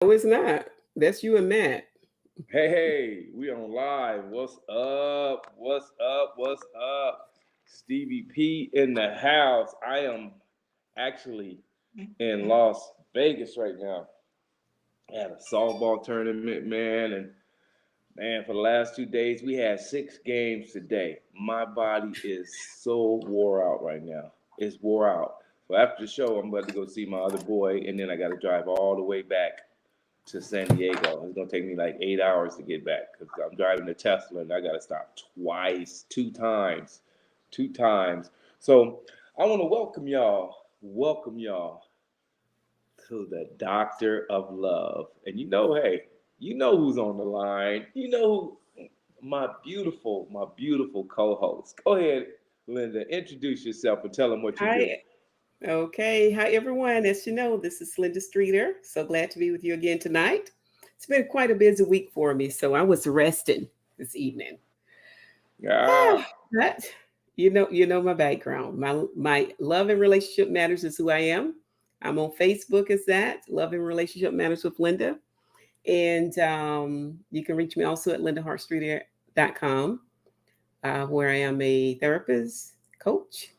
No, it's not. That's you and Matt. Hey, we on live. What's up? What's up? What's up? Stevie P in the house. I am actually in Las Vegas right now. I had a softball tournament, man, and man, for the last 2 days, we had 6 games today. My body is so wore out right now. It's wore out. So after the show, I'm about to go see my other boy, and then I got to drive all the way back to San Diego. It's gonna take me like 8 hours to get back because I'm driving a Tesla and I gotta stop twice, 2 times, 2 times. So I want to welcome y'all to the Doctor of Love. And hey, you know who's on the line. You know who my beautiful co-host. Go ahead, Linda. Introduce yourself and tell them what you do. Hi. Okay. Hi, everyone. As you know, this is Linda Streeter. So glad to be with you again tonight. It's been quite a busy week for me, so I was resting this evening. Ah, But you know my background. My love and relationship matters is who I am. I'm on Facebook as that. Love and relationship matters with Linda. And you can reach me also at lindahartstreeter.com, where I am a therapist, coach,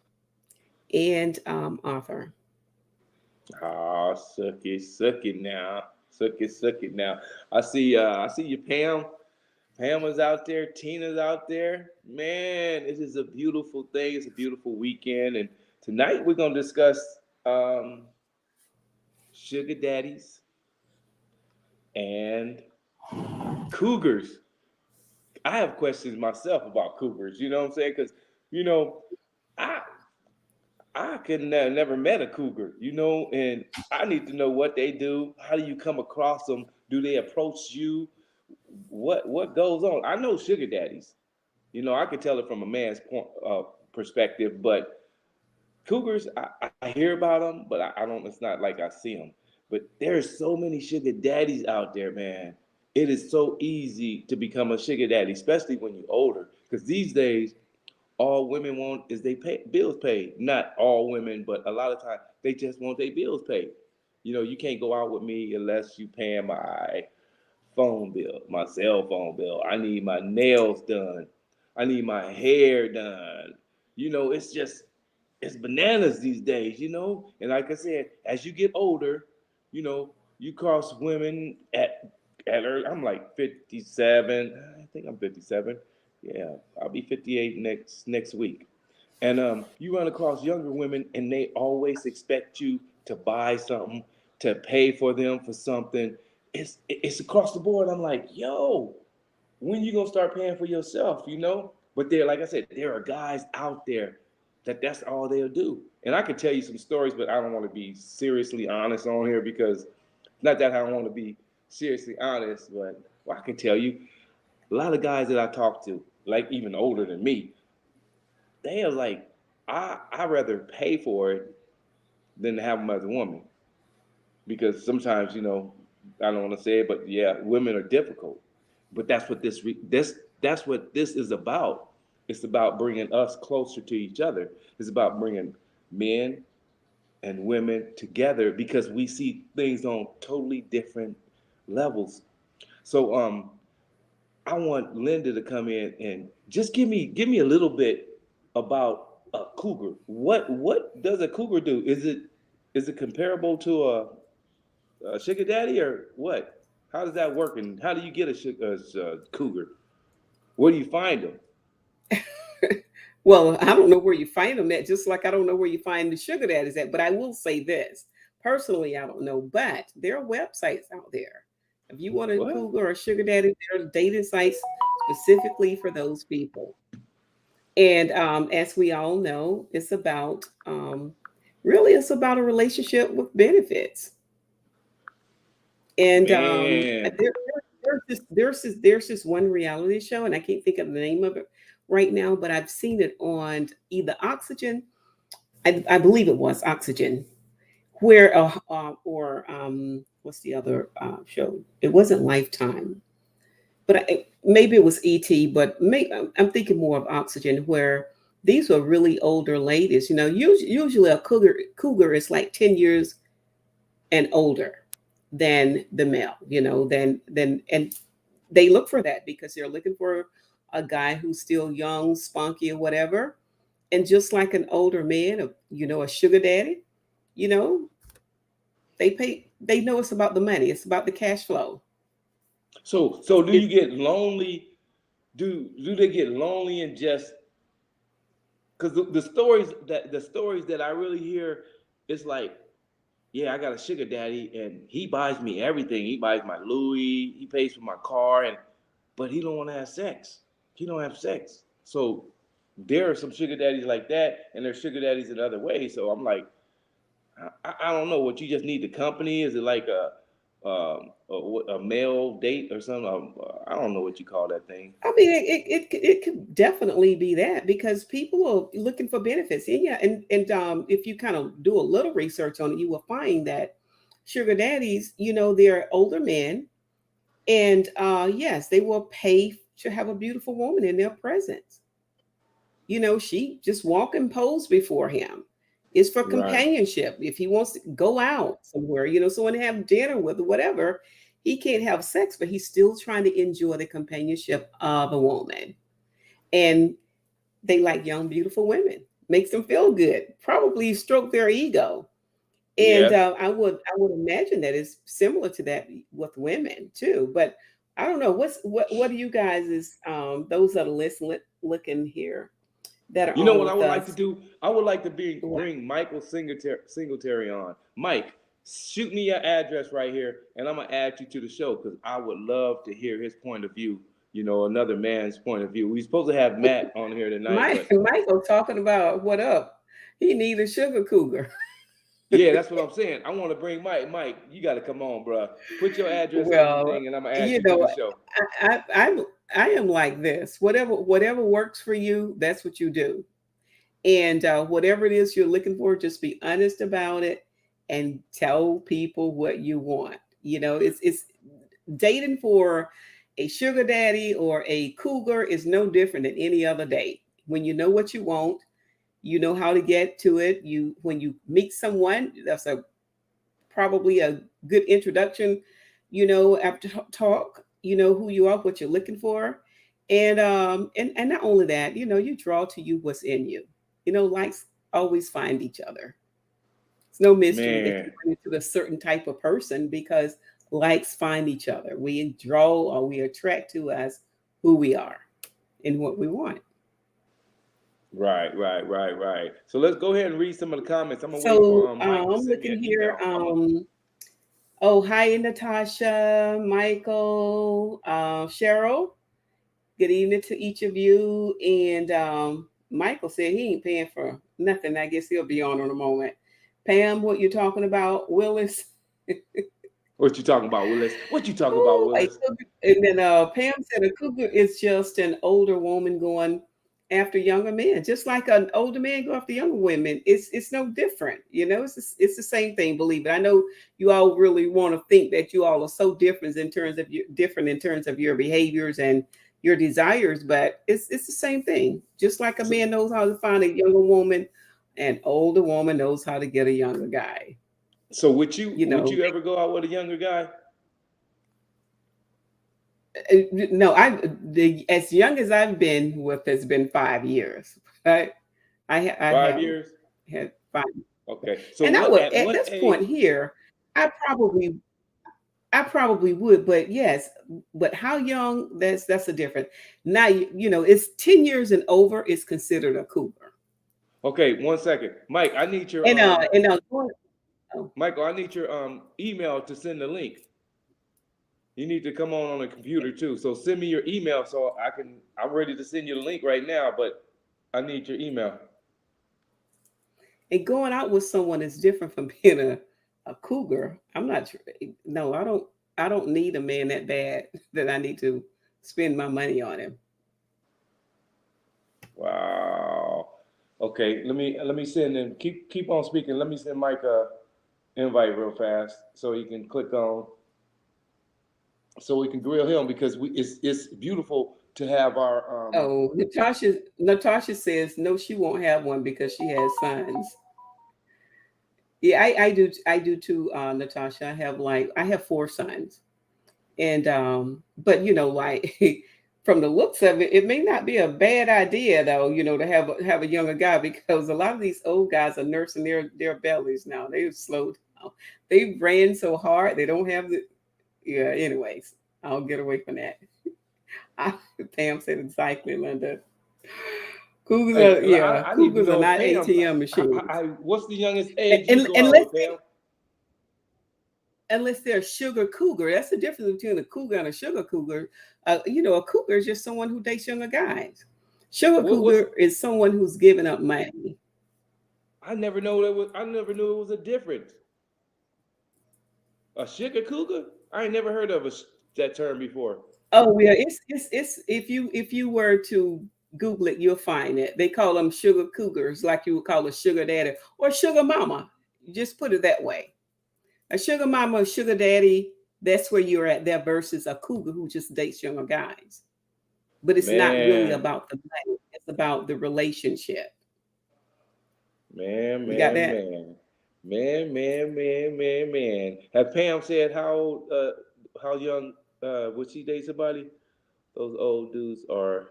and author. suck it now. Suck it now. I see you, Pam. Pam was out there, Tina's out there. Man, it is a beautiful thing. It's a beautiful weekend. And tonight we're gonna discuss sugar daddies and cougars. I have questions myself about cougars, you know what I'm saying? Because, you know, I I could never met a cougar, and I need to know what they do. How do you come across them? Do they approach you? What goes on? I know sugar daddies. I could tell it from a man's perspective, but cougars, I hear about them, but I don't. It's not like I see them. But there's so many sugar daddies out there, man. It is so easy to become a sugar daddy, especially when you're older. Because these days, all women want is they pay bills paid. Not all women, but a lot of times they just want their bills paid. You can't go out with me unless you paying my phone bill, my cell phone bill. I need my nails done. I need my hair done. It's bananas these days. And like I said, as you get older, you cross women at early, I'm like 57. I think I'm 57. Yeah, I'll be 58 next week. And you run across younger women, and they always expect you to buy something, to pay for them for something. It's across the board. I'm like, yo, when you gonna start paying for yourself? But like I said, there are guys out there that's all they'll do. And I could tell you some stories, but I don't want to be seriously honest on here because not that I don't want to be seriously honest, but well, I can tell you a lot of guys that I talk to, like even older than me, they are like, I rather pay for it than to have them as a woman because sometimes I don't want to say it, but yeah, women are difficult. But that's what this is about. It's about bringing us closer to each other. It's about bringing men and women together because we see things on totally different levels. So I want Linda to come in and just give me a little bit about a cougar. What does a cougar do? Is it comparable to a sugar daddy or what? How does that work? And how do you get a cougar? Where do you find them? Well, I don't know where you find them at, just like I don't know where you find the sugar daddies at. But I will say this personally, I don't know, but there are websites out there. If you want a What? cougar or a sugar daddy, there are dating sites specifically for those people. And as we all know, really, it's about a relationship with benefits. And Man. there's this one reality show, and I can't think of the name of it right now, but I've seen it on either Oxygen, I believe it was Oxygen, where or what's the other show? It wasn't Lifetime, but maybe it was ET. But I'm thinking more of Oxygen, where these were really older ladies. Usually a cougar is like 10 years and older. than the male, than and they look for that because they're looking for a guy who's still young, spunky, or whatever. And just like an older man, a sugar daddy, you know, they know it's about the money, it's about the cash flow. So do you get lonely? Do they get lonely and just because the stories that I really hear is like, yeah, I got a sugar daddy and he buys me everything. He buys my Louis, he pays for my car, but he don't want to have sex. He don't have sex. So there are some sugar daddies like that, and there's sugar daddies in other ways. So I'm like, I don't know. What, you just need the company? Is it like a male date or something? I don't know what you call that thing. I mean, it could definitely be that because people are looking for benefits. And yeah, and if you kind of do a little research on it, you will find that sugar daddies, they're older men, and yes, they will pay to have a beautiful woman in their presence. She just walk and pose before him. It's for Right. companionship. If he wants to go out somewhere, someone to have dinner with or whatever, he can't have sex, but he's still trying to enjoy the companionship of a woman. And they like young, beautiful women. Makes them feel good. Probably stroke their ego. And Yes. I would imagine that it's similar to that with women too. But I don't know. What do you guys is those that are listening looking here that are You know on what I with would like to us? do? I would like to What? bring Michael Singletary on. Mike, shoot me your address right here, and I'm gonna add you to the show because I would love to hear his point of view. Another man's point of view. We are supposed to have Matt on here tonight, Mike but Michael talking about what up? He need a sugar cougar. yeah, that's what I'm saying. I want to bring Mike. Mike, you got to come on, bro. Put your address on the Well, thing, and I'm gonna add you you to know, the show. I am like this. Whatever works for you, that's what you do. And whatever it is you're looking for, just be honest about it and tell people what you want. It's dating for a sugar daddy or a cougar is no different than any other date. When you know what you want, you know how to get to it. When you meet someone, that's a probably a good introduction. After talk, you know who you are, what you're looking for, and not only that, you draw to you what's in you. Likes always find each other. It's no mystery that Man, you're into a certain type of person because likes find each other. We draw or we attract to us who we are and what we want. right, right, right, right. So let's go ahead and read some of the comments. I'm gonna wait for So Mike to I'm send me looking an here. email. Oh, hi, Natasha, Michael, Cheryl. Good evening to each of you. And Michael said he ain't paying for nothing. I guess he'll be on in a moment. Pam, what you talking about, Willis? What you talking about, Willis? What you talking about, Oh, Willis? and then Pam said a cougar is just an older woman going after younger men, just like an older man go after younger women. It's no different, It's the same thing. Believe it. I know you all really want to think that you all are so different in terms of your behaviors and your desires, but it's the same thing. Just like a So, man knows how to find a younger woman, an older woman knows how to get a younger guy. so would you You ever go out with a younger guy? No, as young as I've been with has been 5 years. Right? I Five have years. had 5, Okay. So and I what would at at what this point age? here, I probably I probably would, but yes, but how young? That's a different. Now it's 10 years and over is considered a cougar. Okay, 1 second, Mike. I need your Oh, Michael. I need your email to send the link. You need to come on the computer too. So send me your email so I can. I'm ready to send you the link right now, but I need your email. and going out with someone is different from being a cougar. I'm not sure. No, I don't need a man that bad that I need to spend my money on him. Wow. Okay, let me send him. Keep on speaking. Let me send Mike a invite real fast so he can click on so we can grill him because it's beautiful to have our Oh, Natasha says no, she won't have one because she has sons. Yeah, I do too, Natasha. I have four sons. And but like from the looks of it, it may not be a bad idea though, to have a younger guy, because a lot of these old guys are nursing their bellies now. They've slowed down. They ran so hard, they don't have the yeah, anyways. I'll get away from that. I, Pam said exactly, Linda. Hey, I need to Cougars are know, not Pam. ATM machines. What's the youngest And, age you and, go and out let's with, Pam? unless they're a sugar cougar. That's the difference between a cougar and a sugar cougar. A cougar is just someone who dates younger guys. Sugar What's cougar is someone who's giving up money. I never know that was. I never knew it was a difference. A sugar cougar? I ain't never heard of that term before. Oh yeah, it's if you were to Google it, you'll find it. They call them sugar cougars, like you would call a sugar daddy or sugar mama. Just put it that way. A sugar mama, a sugar daddy, that's where you're at there versus a cougar who just dates younger guys. But it's not really Man, about the money. It's about the relationship. man, You got man, that? man, man. Have Pam said how young would she date somebody? Those old dudes are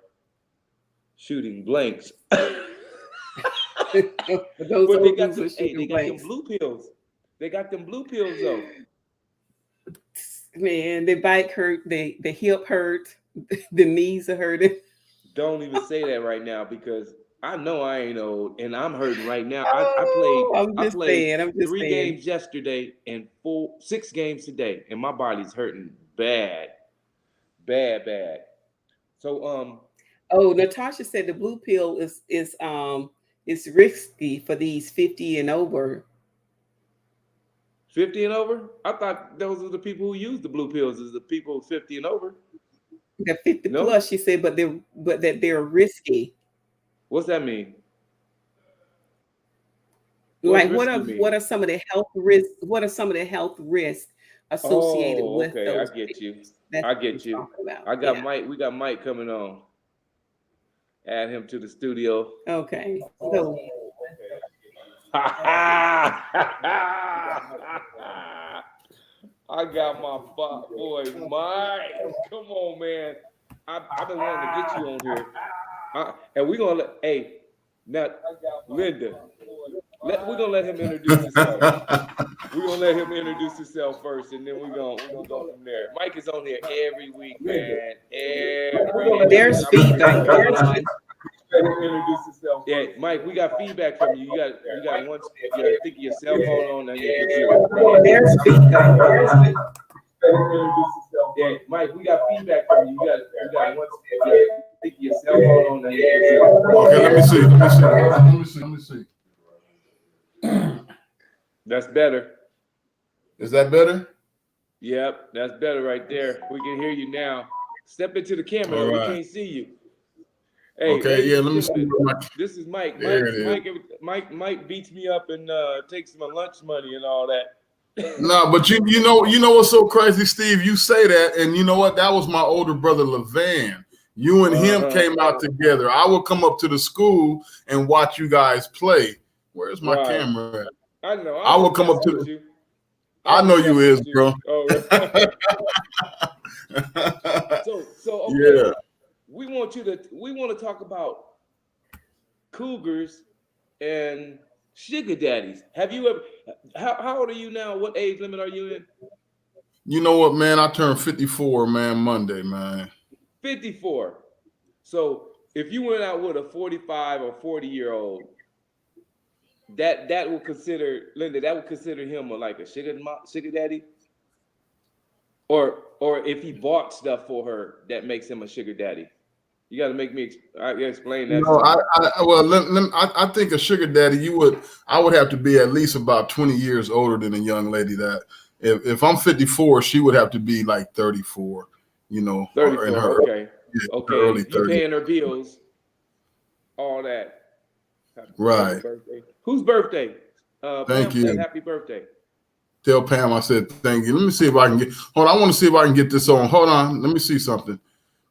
shooting blanks. Those But they old got dudes them. are Hey, they shooting got them blanks. blue pills. They got them blue pills though. Man, their back hurt, the hip hurt, the knees are hurting. Don't even say that right now because I know I ain't old and I'm hurting right now. Oh, I'm I just played saying. I'm just three saying. games yesterday and 6 games today, and my body's hurting bad, bad. So Oh, Natasha said the blue pill is risky for these 50 and over. 50 and over. I thought those are the people who use the blue pills. Is the people 50 and over? The 50 No. plus, she said, but that they're risky. What's that mean? What's Like risky what mean? are some of the health risks? What are some of the health risks associated Oh, with okay. I those get you. things? That's I what get she's you. talking about. I got Yeah. Mike. We got Mike coming on. Add him to the studio. Okay. So I got my boy Mike. Come on, man. I've been wanting to get you on here. And we're gonna now Linda, we're gonna let him introduce himself. We're gonna let him introduce himself first, and then we're gonna go from there. Mike is on here every week, man. Every week. there's feedback going on. Introduce yourself. Yeah, Mike, we got feedback from you. You got one. You got to think of your cell phone on your computer. There's feedback. Introduce yourself. Yeah, Mike, we got feedback from you. You got one. You got to think of your cell phone on your computer. Okay, let me see. That's better. Is that better? Yep, that's better right there. We can hear you now. Step into the camera. All Though. right. We can't see you. Hey, Okay, yeah, let me see. This is Mike. There it is. Mike beats me up and takes my lunch money and all that. No, but you know what's so crazy, Steve? You say that, and you know what? That was my older brother, Levan. You and him came out together. I would come up to the school and watch you guys play. Where's my camera at? I know. I will come up to you. I know you is, bro. Oh, right. So okay. Yeah. We want to talk about cougars and sugar daddies. Have you ever? How old are you now? What age limit are you in? You know what, man? I turned 54, man, Monday, man. 54. So if you went out with a 45 or 40-year-old, that would consider Linda. That would consider him like a sugar daddy. Or if he bought stuff for her, that makes him a sugar daddy. You got to make me explain that. No, I think a sugar daddy, I would have to be at least about 20 years older than a young lady. That if I'm 54, she would have to be like 34. 34. In her, okay. Early 30s. You paying her bills, all that. Right. Happy birthday. Whose birthday? Thank Pam you. said happy birthday. Tell Pam I said thank you. Let me see if I can get. Hold on, I want to see if I can get this on. Hold on, let me see something.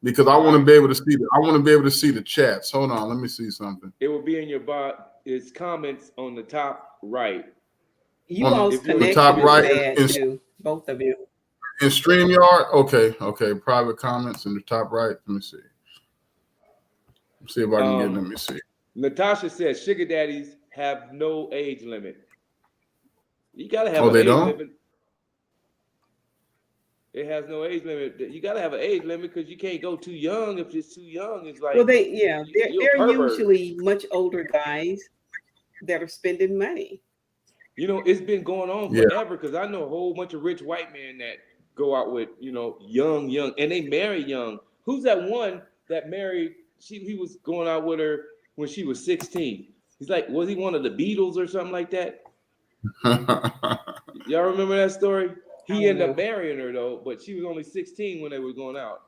Because I want to be able to see I want to be able to see the chats. Hold on, let me see something. It will be in your bot. It's comments on the top right. You on all's If you're the connection top is right bad too, both of you. in StreamYard. Okay. Private comments in the top right. Let me see. Let's see if I can get. Let me see. Natasha says sugar daddies have no age limit. You gotta have Oh, an they age don't. limit. It has no age limit. You gotta have an age limit because you can't go too young. If it's too young, it's Well, like you're a they're pervert. usually much older guys that are spending money. You know, it's been going on Yeah. forever because I know a whole bunch of rich white men that go out with, young, and they marry young. Who's that one that married? He was going out with her when she was 16. He's like, was he one of the Beatles or something like that? Y'all remember that story? I He don't ended up know. marrying her though, but she was only 16 when they were going out.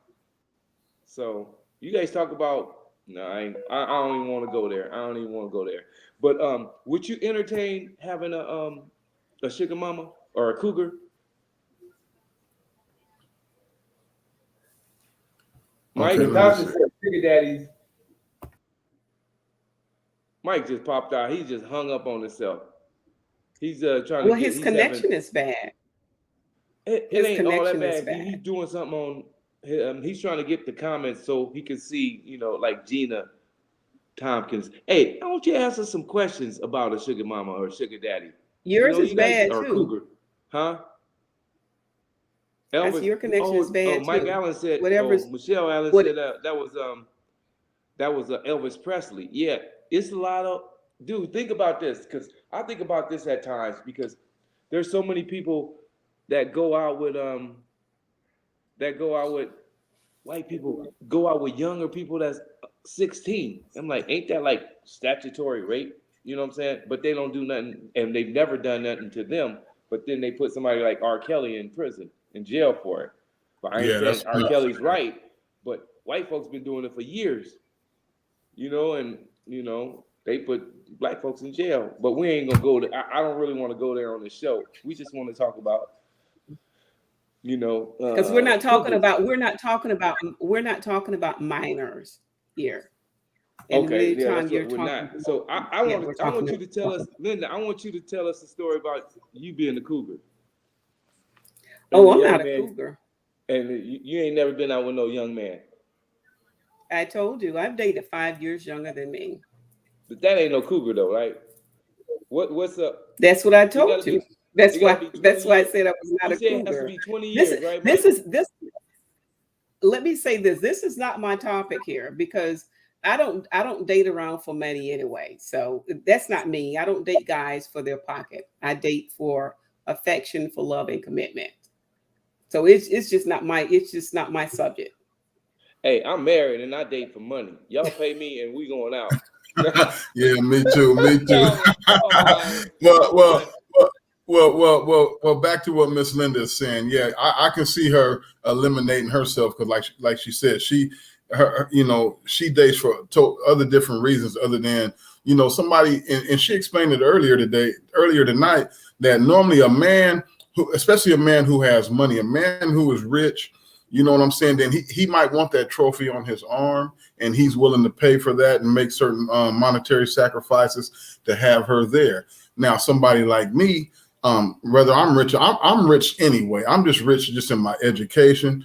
So you guys talk about no, I don't even want to go there. I don't even want to go there. But would you entertain having a sugar mama or a cougar? Mike Okay, let me Natasha see. said sugar daddies. Mike just popped out. He just hung up on himself. He's trying to Well, get. his He's having. connection is bad. It His ain't all that connection is bad. bad. He's doing something on. He's trying to get the comments so he can see. Like Gina Tompkins. Hey, I want you to ask us some questions about a sugar mama or a sugar daddy. Yours is You guys bad are too. cougar, huh? I see Elvis. your connection is Oh, bad Mike too. Allen said. Whatever's Oh, Michelle Allen what said that was Elvis Presley. Yeah, it's a lot of dude. Think about this, because I think about this at times because there's so many people that go out with white people go out with younger people that's 16. I'm like, ain't that like statutory rape? You know what I'm saying? But they don't do nothing, and they've never done nothing to them. But then they put somebody like R. Kelly in prison, in jail for it. But I ain't Yeah, saying that's R. Kelly's right, but white folks been doing it for years, and they put black folks in jail. But we ain't gonna go there. I don't really want to go there on the show. We just want to talk about, because we're not talking cougars. about minors here. And Okay, yeah, anytime that's you're what we're talking not. about, So I yeah, want we're to, I talking want you to tell us, Linda. I want you to tell us a story about you being a cougar and oh, the I'm young not a man, cougar. and you ain't never been out with no young man. I told you I've dated 5 years younger than me. But that ain't no cougar though, right? What's up? That's what I It got told to be, you. That's it got to why be 20 that's why I years. said I was not You a say it has to cougar. be 20 This years, right, this Mike? is this let me say this. This is not my topic here because I don't date around for money anyway. So that's not me. I don't date guys for their pocket. I date for affection, for love and commitment. So it's just not my subject. Hey, I'm married and I date for money. Y'all pay me and we going out. Yeah, me too. Me too. All right. well, I'm well, done. well. Back to what Miss Linda is saying. Yeah, I can see her eliminating herself because, like she said, she dates for other different reasons other than somebody. And she explained it earlier tonight, that normally a man especially a man who has money, a man who is rich. You know what I'm saying? Then he might want that trophy on his arm, and he's willing to pay for that and make certain monetary sacrifices to have her there. Now, somebody like me, whether I'm rich, I'm rich anyway. I'm just rich just in my education.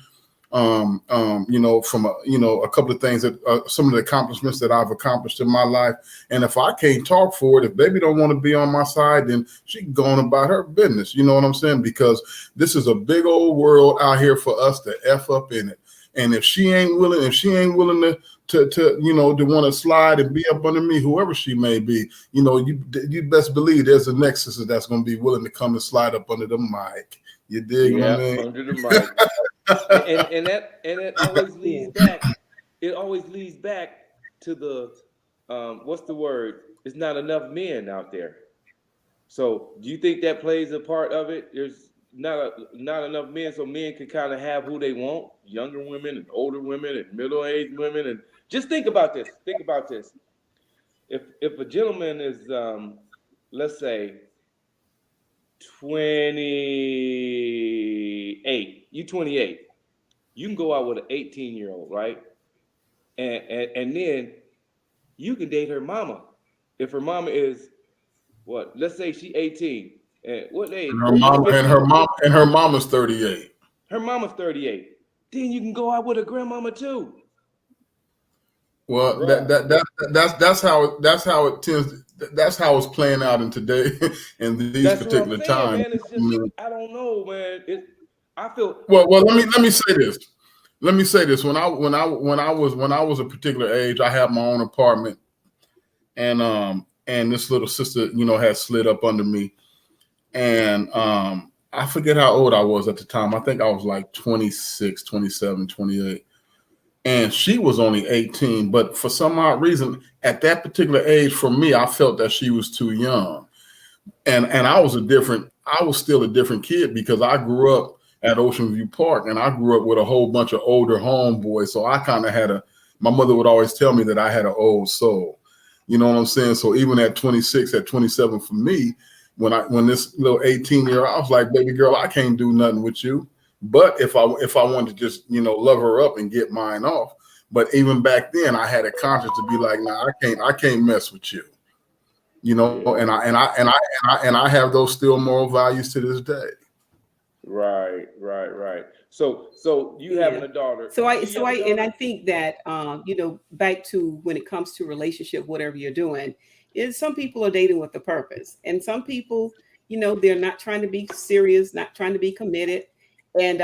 From a couple of things that some of the accomplishments that I've accomplished in my life. And if I can't talk for it, if baby don't want to be on my side, then she can go on about her business. You know what I'm saying? Because this is a big old world out here for us to F up in it. And if she ain't willing to want to slide and be up under me, whoever she may be, you best believe there's a nexus that's going to be willing to come and slide up under the mic. You dig what I mean? Under the mic. and it always leads Yeah. back. It always leads back to the what's the word? There's not enough men out there. So do you think that plays a part of it? There's not enough men, so men can kind of have who they want, younger women and older women and middle-aged women. And just think about this. Think about this. If a gentleman is let's say 28, you 28, you can go out with an 18-year-old, right? And then you can date her mama. If her mama is what? Let's say she 18 And what age? And her mama's 38. Her mama's 38. Then you can go out with a grandmama too. Well, Right. that's how it tends. That's how it's playing out in today in these That's particular what I'm saying, times. man. It's just I don't know, man. I feel Well. Let me say this. Let me say this. When I was a particular age, I had my own apartment, and this little sister, had slid up under me, and I forget how old I was at the time. I think I was like 26, 27, 28. And she was only 18, but for some odd reason, at that particular age, for me, I felt that she was too young. And I was still a different kid because I grew up at Ocean View Park, and I grew up with a whole bunch of older homeboys. So I kind of my mother would always tell me that I had an old soul. You know what I'm saying? So even at 26, at 27 for me, when this little 18-year-old, I was like, baby girl, I can't do nothing with you. But if I wanted to just, love her up and get mine off. But even back then I had a conscience to be like, nah, I can't mess with you. And I have those still moral values to this day. Right. So you having a daughter. I think that back to when it comes to relationship, whatever you're doing, is some people are dating with a purpose. And some people, they're not trying to be serious, not trying to be committed. And,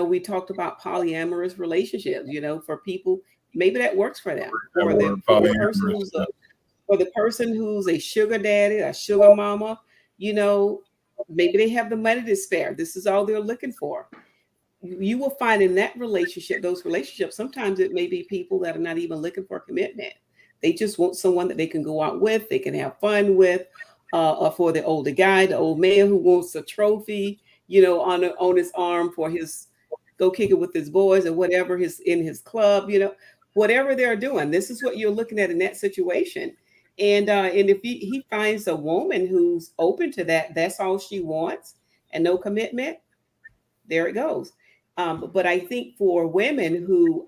we talked about polyamorous relationships, for people, maybe that works for them. For the person who's a sugar daddy, a sugar mama, maybe they have the money to spare. This is all they're looking for. You will find in that relationship, those relationships, sometimes it may be people that are not even looking for commitment. They just want someone that they can go out with, they can have fun with, or for the older guy, the old man who wants a trophy, on his arm for his go kick it with his boys or whatever in his club, whatever they're doing. This is what you're looking at in that situation. And if he finds a woman who's open to that, that's all she wants and no commitment, there it goes. But I think for women who,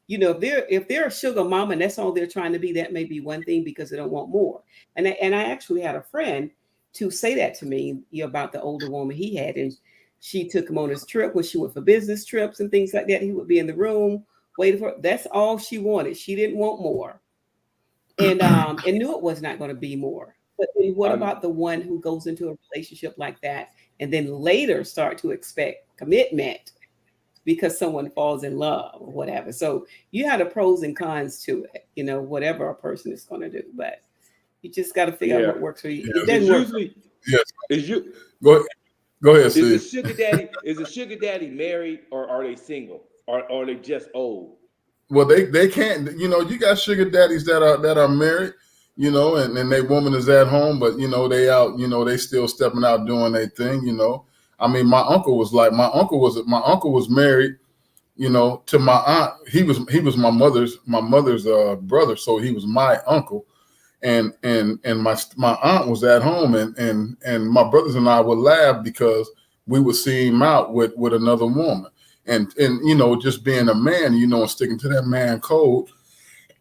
if they're a sugar mama and that's all they're trying to be, that may be one thing because they don't want more. And I actually had a friend to say that to me about the older woman he had, and she took him on his trip when she went for business trips and things like that. He would be in the room waiting for. That's all she wanted. She didn't want more, and knew it was not going to be more. But then what about the one who goes into a relationship like that and then later start to expect commitment because someone falls in love or whatever? So you have the pros and cons to it, whatever a person is going to do, but. You just got to figure out what works for you. Yeah. It doesn't work. Yes. Go ahead, Steve. Is the sugar daddy married or are they single? Or are they just old? Well, they can't. You got sugar daddies that are married. And their woman is at home, but they out. They still stepping out doing their thing. I mean, my uncle was married. To my aunt. He was my mother's brother, so he was my uncle. And my aunt was at home, and my brothers and I would laugh because we would see him out with another woman, and just being a man, and sticking to that man code.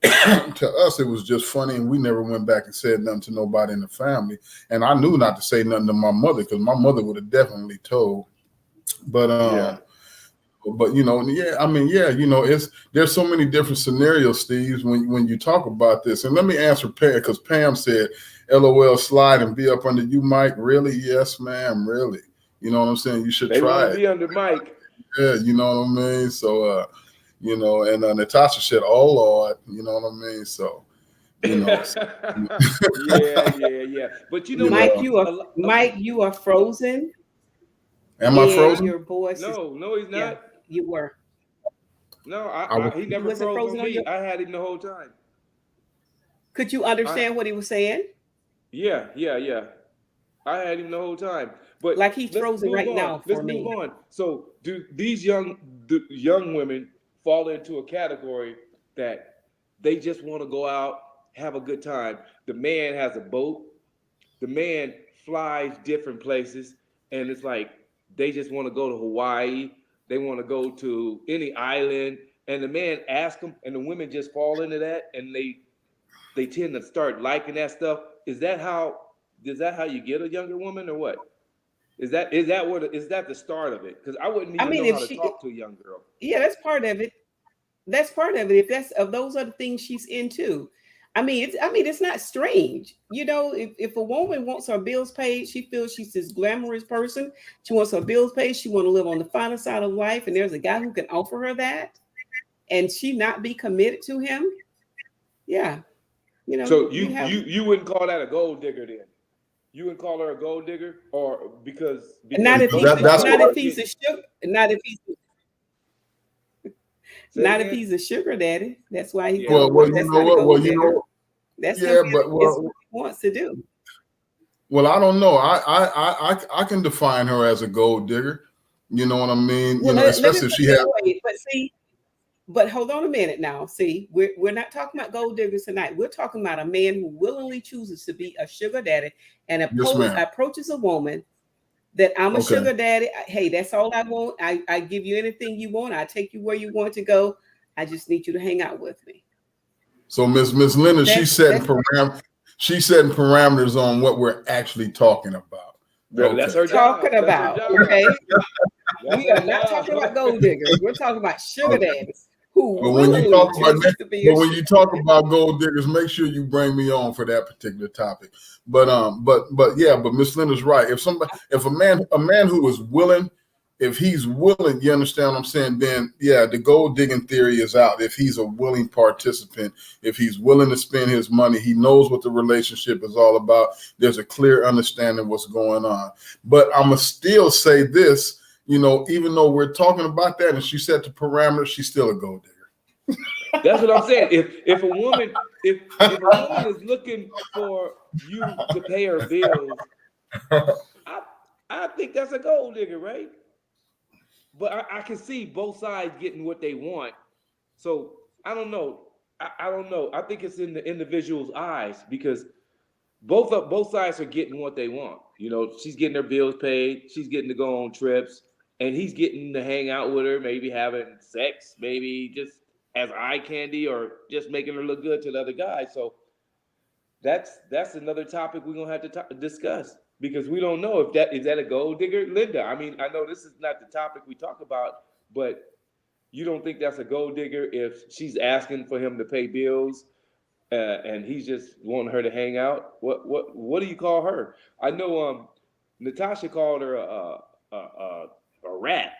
To us, it was just funny, and we never went back and said nothing to nobody in the family. And I knew not to say nothing to my mother because my mother would have definitely told. But But there's so many different scenarios, Steve, when you talk about this. And let me answer Pam, because Pam said, LOL, slide and be up under you, Mike. Really? Yes, ma'am. Really? You know what I'm saying? You should try it. Be under Mike. Yeah, you know what I mean? So, and Natasha said, oh, Lord, you know what I mean? So, yeah. But Mike, you are frozen. Am I frozen? Your voice no, he's not. Yeah, you were. No, he never froze on me. I had him the whole time. Could you understand what he was saying? Yeah. I had him the whole time. But like he's frozen right now for me. Let's move on. So do these young women fall into a category that they just want to go out, have a good time? The man has a boat. The man flies different places. And it's like they just want to go to Hawaii. They want to go to any island. And the man asks them, and the women just fall into that. And they tend to start liking that stuff. Is that how you get a younger woman or what? Is that the start of it? Because I wouldn't even know how to talk to a young girl. Yeah, that's part of it. That's part of it. If those are the things she's into. It's not strange. If a woman wants her bills paid, she feels she's this glamorous person. She wants her bills paid. She want to live on the finer side of life. And there's a guy who can offer her that and she not be committed to him. Yeah. So you wouldn't call that a gold digger then? You wouldn't call her a gold digger, or because not if he's a sugar daddy. That's why he. Well, you know what? Well, you know. That's what he wants to do. Well, I don't know. I can define her as a gold digger. You know what I mean? Well, especially if she has. But hold on a minute now. See, we're not talking about gold diggers tonight. We're talking about a man who willingly chooses to be a sugar daddy and approaches a woman that I'm a sugar daddy. Hey, that's all I want. I give you anything you want. I take you where you want to go. I just need you to hang out with me. So Miss Linda, she's setting parameters on what we're actually talking about. That's her talking about. Okay. We are not talking about gold diggers. We're talking about sugar daddies. But when you talk about gold diggers, make sure you bring me on for that particular topic. But Miss Linda's right. If a man who is willing, if he's willing, you understand what I'm saying, then yeah, the gold digging theory is out. If he's a willing participant, if he's willing to spend his money, he knows what the relationship is all about. There's a clear understanding of what's going on. But I'm gonna still say this. Even though we're talking about that and she set the parameters, she's still a gold digger. That's what I'm saying. If a woman is looking for you to pay her bills, I think that's a gold digger, right? But I can see both sides getting what they want. So I don't know. I don't know. I think it's in the individual's eyes because both sides are getting what they want. She's getting her bills paid. She's getting to go on trips. And he's getting to hang out with her, maybe having sex, maybe just as eye candy or just making her look good to the other guy. So that's another topic we're gonna have to discuss because we don't know if is that a gold digger, Linda. I mean, I know this is not the topic we talk about, but you don't think that's a gold digger if she's asking for him to pay bills and he's just wanting her to hang out? What do you call her? I know Natasha called her a rat.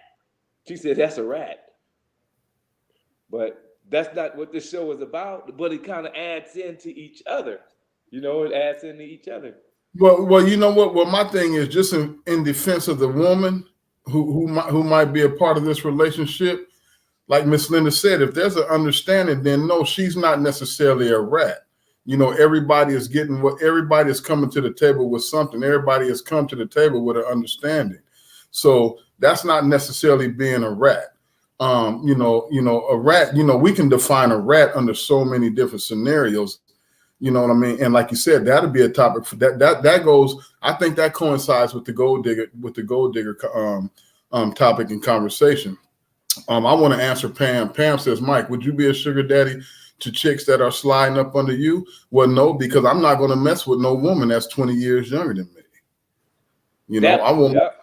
She said that's a rat. But that's not what this show is about. But it kind of adds into each other. It adds into each other. Well, you know what? Well, my thing is just in defense of the woman who might be a part of this relationship. Like Miss Linda said, if there's an understanding, then no, she's not necessarily a rat. Everybody is getting everybody is coming to the table with something. Everybody has come to the table with an understanding. So that's not necessarily being a rat. A rat, we can define a rat under so many different scenarios. You know what I mean? And like you said, that'll be a topic for that goes, I think that coincides with the gold digger topic and conversation. I want to answer Pam. Pam says, Mike, would you be a sugar daddy to chicks that are sliding up under you? Well, no, because I'm not going to mess with no woman that's 20 years younger than me. I won't. Yep.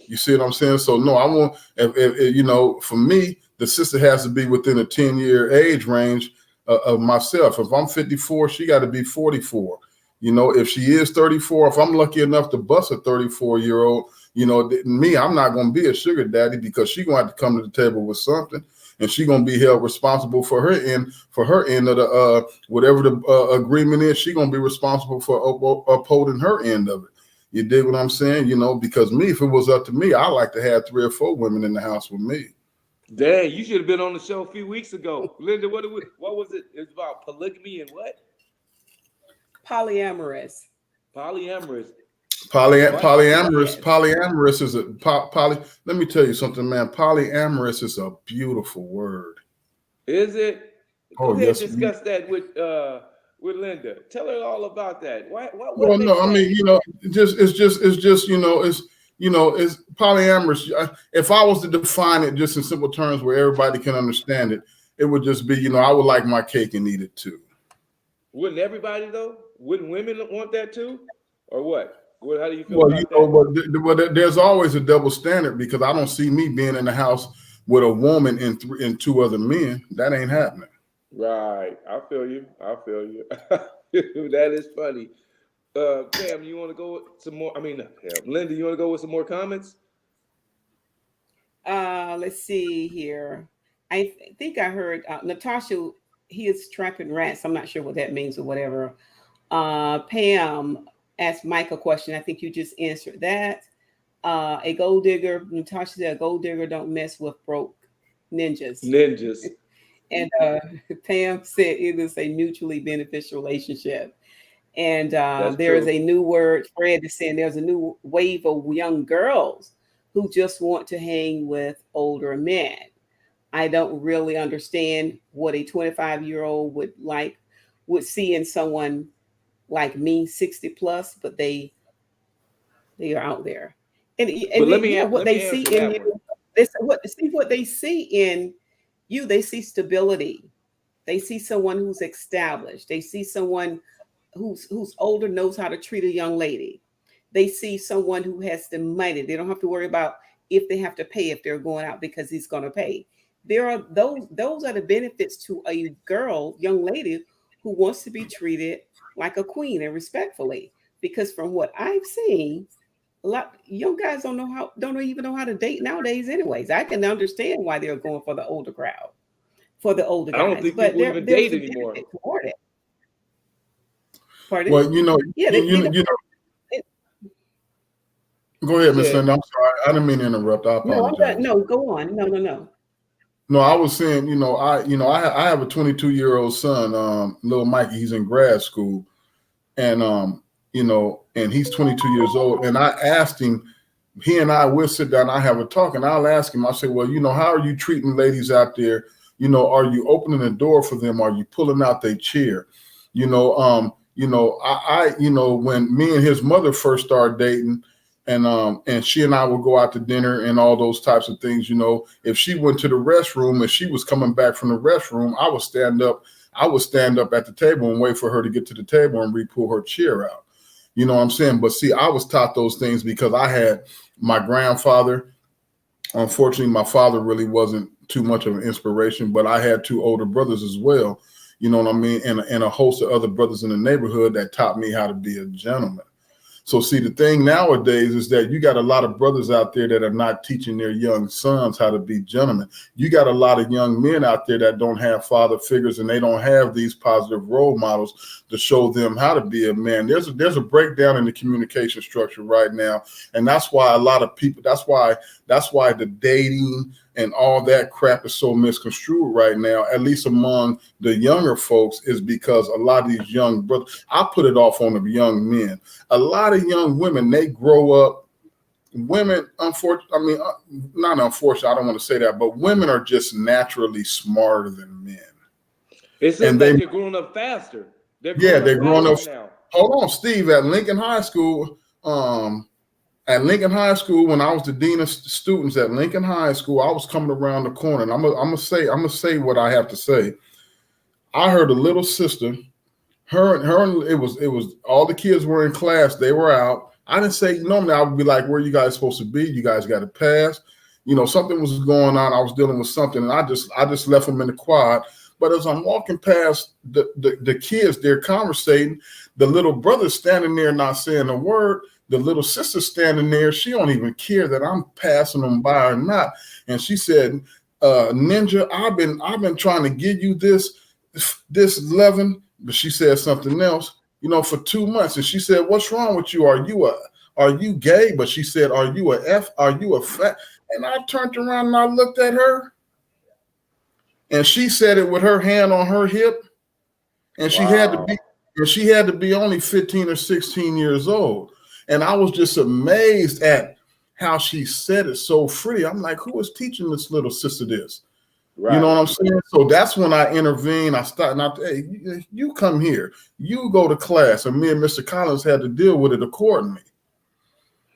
You see what I'm saying? So no, I won't. If for me, the sister has to be within a 10-year age range of myself. If I'm 54, she got to be 44. If she is 34, if I'm lucky enough to bust a 34-year-old, me, I'm not going to be a sugar daddy because she's going to have to come to the table with something, and she's going to be held responsible for her end of the whatever the agreement is. She's going to be responsible for upholding her end of it. You dig what I'm saying? Because me, if it was up to me, I like to have 3 or 4 women in the house with me. Dang, you should have been on the show a few weeks ago. Linda, what was it? It's about polygamy and what? Polyamorous. Polyamorous is let me tell you something, man. Polyamorous is a beautiful word. Is it? Go ahead, discuss that with Linda. Tell her all about that. Well, no, I mean, it's polyamorous. If I was to define it just in simple terms where everybody can understand it, it would just be, I would like my cake and eat it too. Wouldn't everybody though? Wouldn't women want that too? Or what? Well, how do you feel Well, about that? but there's always a double standard because I don't see me being in the house with a woman and two other men. That ain't happening. Right. I feel you. That is funny. Pam, you want to go with some more? I mean, Pam, Linda, you want to go with some more comments? Let's see here. I think I heard Natasha. He is trapping rats. I'm not sure what that means or whatever. Pam asked Mike a question. I think you just answered that. A gold digger. Natasha said, "A gold digger don't mess with broke ninjas." Ninjas. And Pam said it is a mutually beneficial relationship. And That's there is true. a new word. Fred is saying there's a new wave of young girls who just want to hang with older men. I don't really understand what a 25-year-old would see in someone like me, 60 plus, but they are out there. But let Yeah, me what let they me see answer in that one. you, what they see in you, they see stability. They see someone who's established. They see someone who's older, knows how to treat a young lady. They see someone who has the money. They don't have to worry about if they have to pay if they're going out because he's going to pay. There are those are the benefits to a girl, young lady who wants to be treated like a queen and respectfully. Because from what I've seen, a lot young guys don't even know how to date nowadays. Anyways, I can understand why they're going for the older crowd, for the older I don't guys, think but people even there's date a anymore. benefit toward it. Pardon? Well, Yeah, they don't. Go You ahead, Miss said Linda. I'm sorry. I didn't mean to interrupt. I No, I'm not. apologize. No, go on. No, no, no. No, I was saying, I have a 22-year-old son, little Mikey. He's in grad school, and and he's 22 years old. And I asked him, he and I will sit down, I have a talk, and I'll ask him. I say, well, how are you treating ladies out there? Are you opening the door for them? Are you pulling out their chair? When me and his mother first started dating, and she and I would go out to dinner and all those types of things. If she went to the restroom and she was coming back from the restroom, I would stand up. At the table and wait for her to get to the table and re-pull her chair out. You know what I'm saying? But see, I was taught those things because I had my grandfather. Unfortunately, my father really wasn't too much of an inspiration, but I had two older brothers as well. You know what I mean? And a host of other brothers in the neighborhood that taught me how to be a gentleman. So see, the thing nowadays is that you got a lot of brothers out there that are not teaching their young sons how to be gentlemen. You got a lot of young men out there that don't have father figures and they don't have these positive role models to show them how to be a man. There's a breakdown in the communication structure right now. And that's why a lot of people, that's why the dating and all that crap is so misconstrued right now, at least among the younger folks, is because a lot of these young brothers, I put it off on the young men. A lot of young women, they grow up, women, not unfortunately, I don't want to say that, but women are just naturally smarter than men. It seems like they're growing up faster. They're growing up now. Hold on, Steve, at Lincoln High School, when I was the dean of students at Lincoln High School, I was coming around the corner, and I'm gonna say what I have to say. I heard a little sister, it was all the kids were in class, they were out. I didn't say, normally I would be like, where you guys supposed to be? You guys got to pass. Something was going on. I was dealing with something, and I just left them in the quad. But as I'm walking past the kids, they're conversating. The little brother's standing there not saying a word. The little sister standing there, she don't even care that I'm passing them by or not. And she said, Ninja, I've been trying to give you this leaven, but she said something else, for 2 months. And she said, what's wrong with you? Are you gay? But she said, are you a fat? And I turned around and I looked at her, and she said it with her hand on her hip. And she had to be only 15 or 16 years old. And I was just amazed at how she said it so free. I'm like, who is teaching this little sister this? Right. You know what I'm saying? So that's when I intervened. I started out, hey, you come here. You go to class. And me and Mr. Collins had to deal with it accordingly.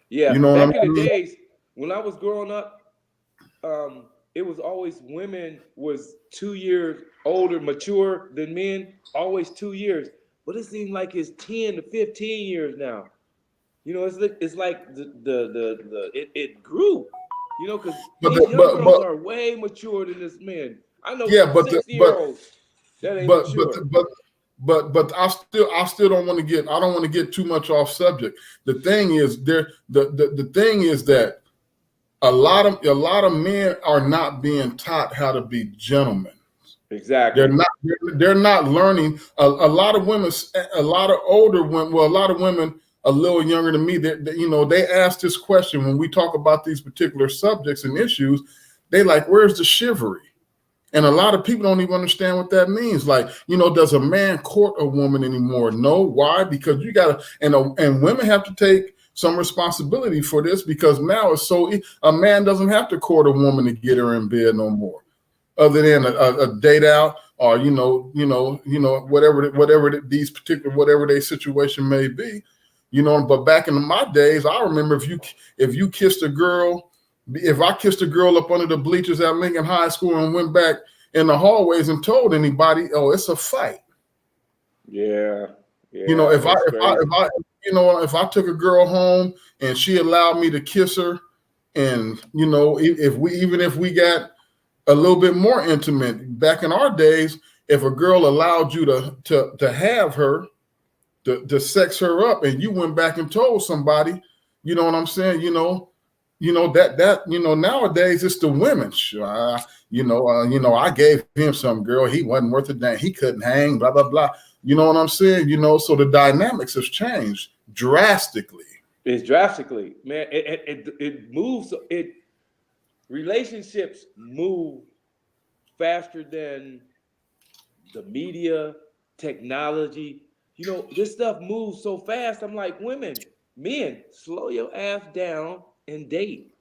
Yeah. You know back in the days, when I was growing up, it was always women was 2 years older, mature than men, always 2 years. But it seems like it's 10 to 15 years now. You know, it's like it grew. You know, because But these the, young but girls are way mature than this man. I know yeah, 60-year-olds that ain't but mature. but I still don't want to get, I don't want to get too much off subject. The thing is the thing is that a lot of men are not being taught how to be gentlemen. Exactly. They're not learning. A lot of women, a lot of older women, well, a lot of women a little younger than me, you know, they ask this question when we talk about these particular subjects and issues. They like, where's the chivalry? And a lot of people don't even understand what that means. Like, you know, does a man court a woman anymore? No. Why? Because you gotta, and women have to take some responsibility for this, because now it's so, a man doesn't have to court a woman to get her in bed no more, other than a date out, or whatever these particular, whatever their situation may be, you know. But back in my days, I remember if you kissed a girl, if I kissed a girl up under the bleachers at Lincoln High School and went back in the hallways and told anybody, oh, it's a fight. Yeah. You know, if I took a girl home and she allowed me to kiss her, and you know, if we got a little bit more intimate back in our days, if a girl allowed you to have her, to sex her up, and you went back and told somebody, you know what I'm saying? Nowadays it's the women. I gave him some girl. He wasn't worth a damn. He couldn't hang, blah, blah, blah. You know what I'm saying? You know, so the dynamics have changed drastically. It's drastically, man. It moves. Relationships move faster than the media, technology. You know, this stuff moves so fast. I'm like, men, slow your ass down and date.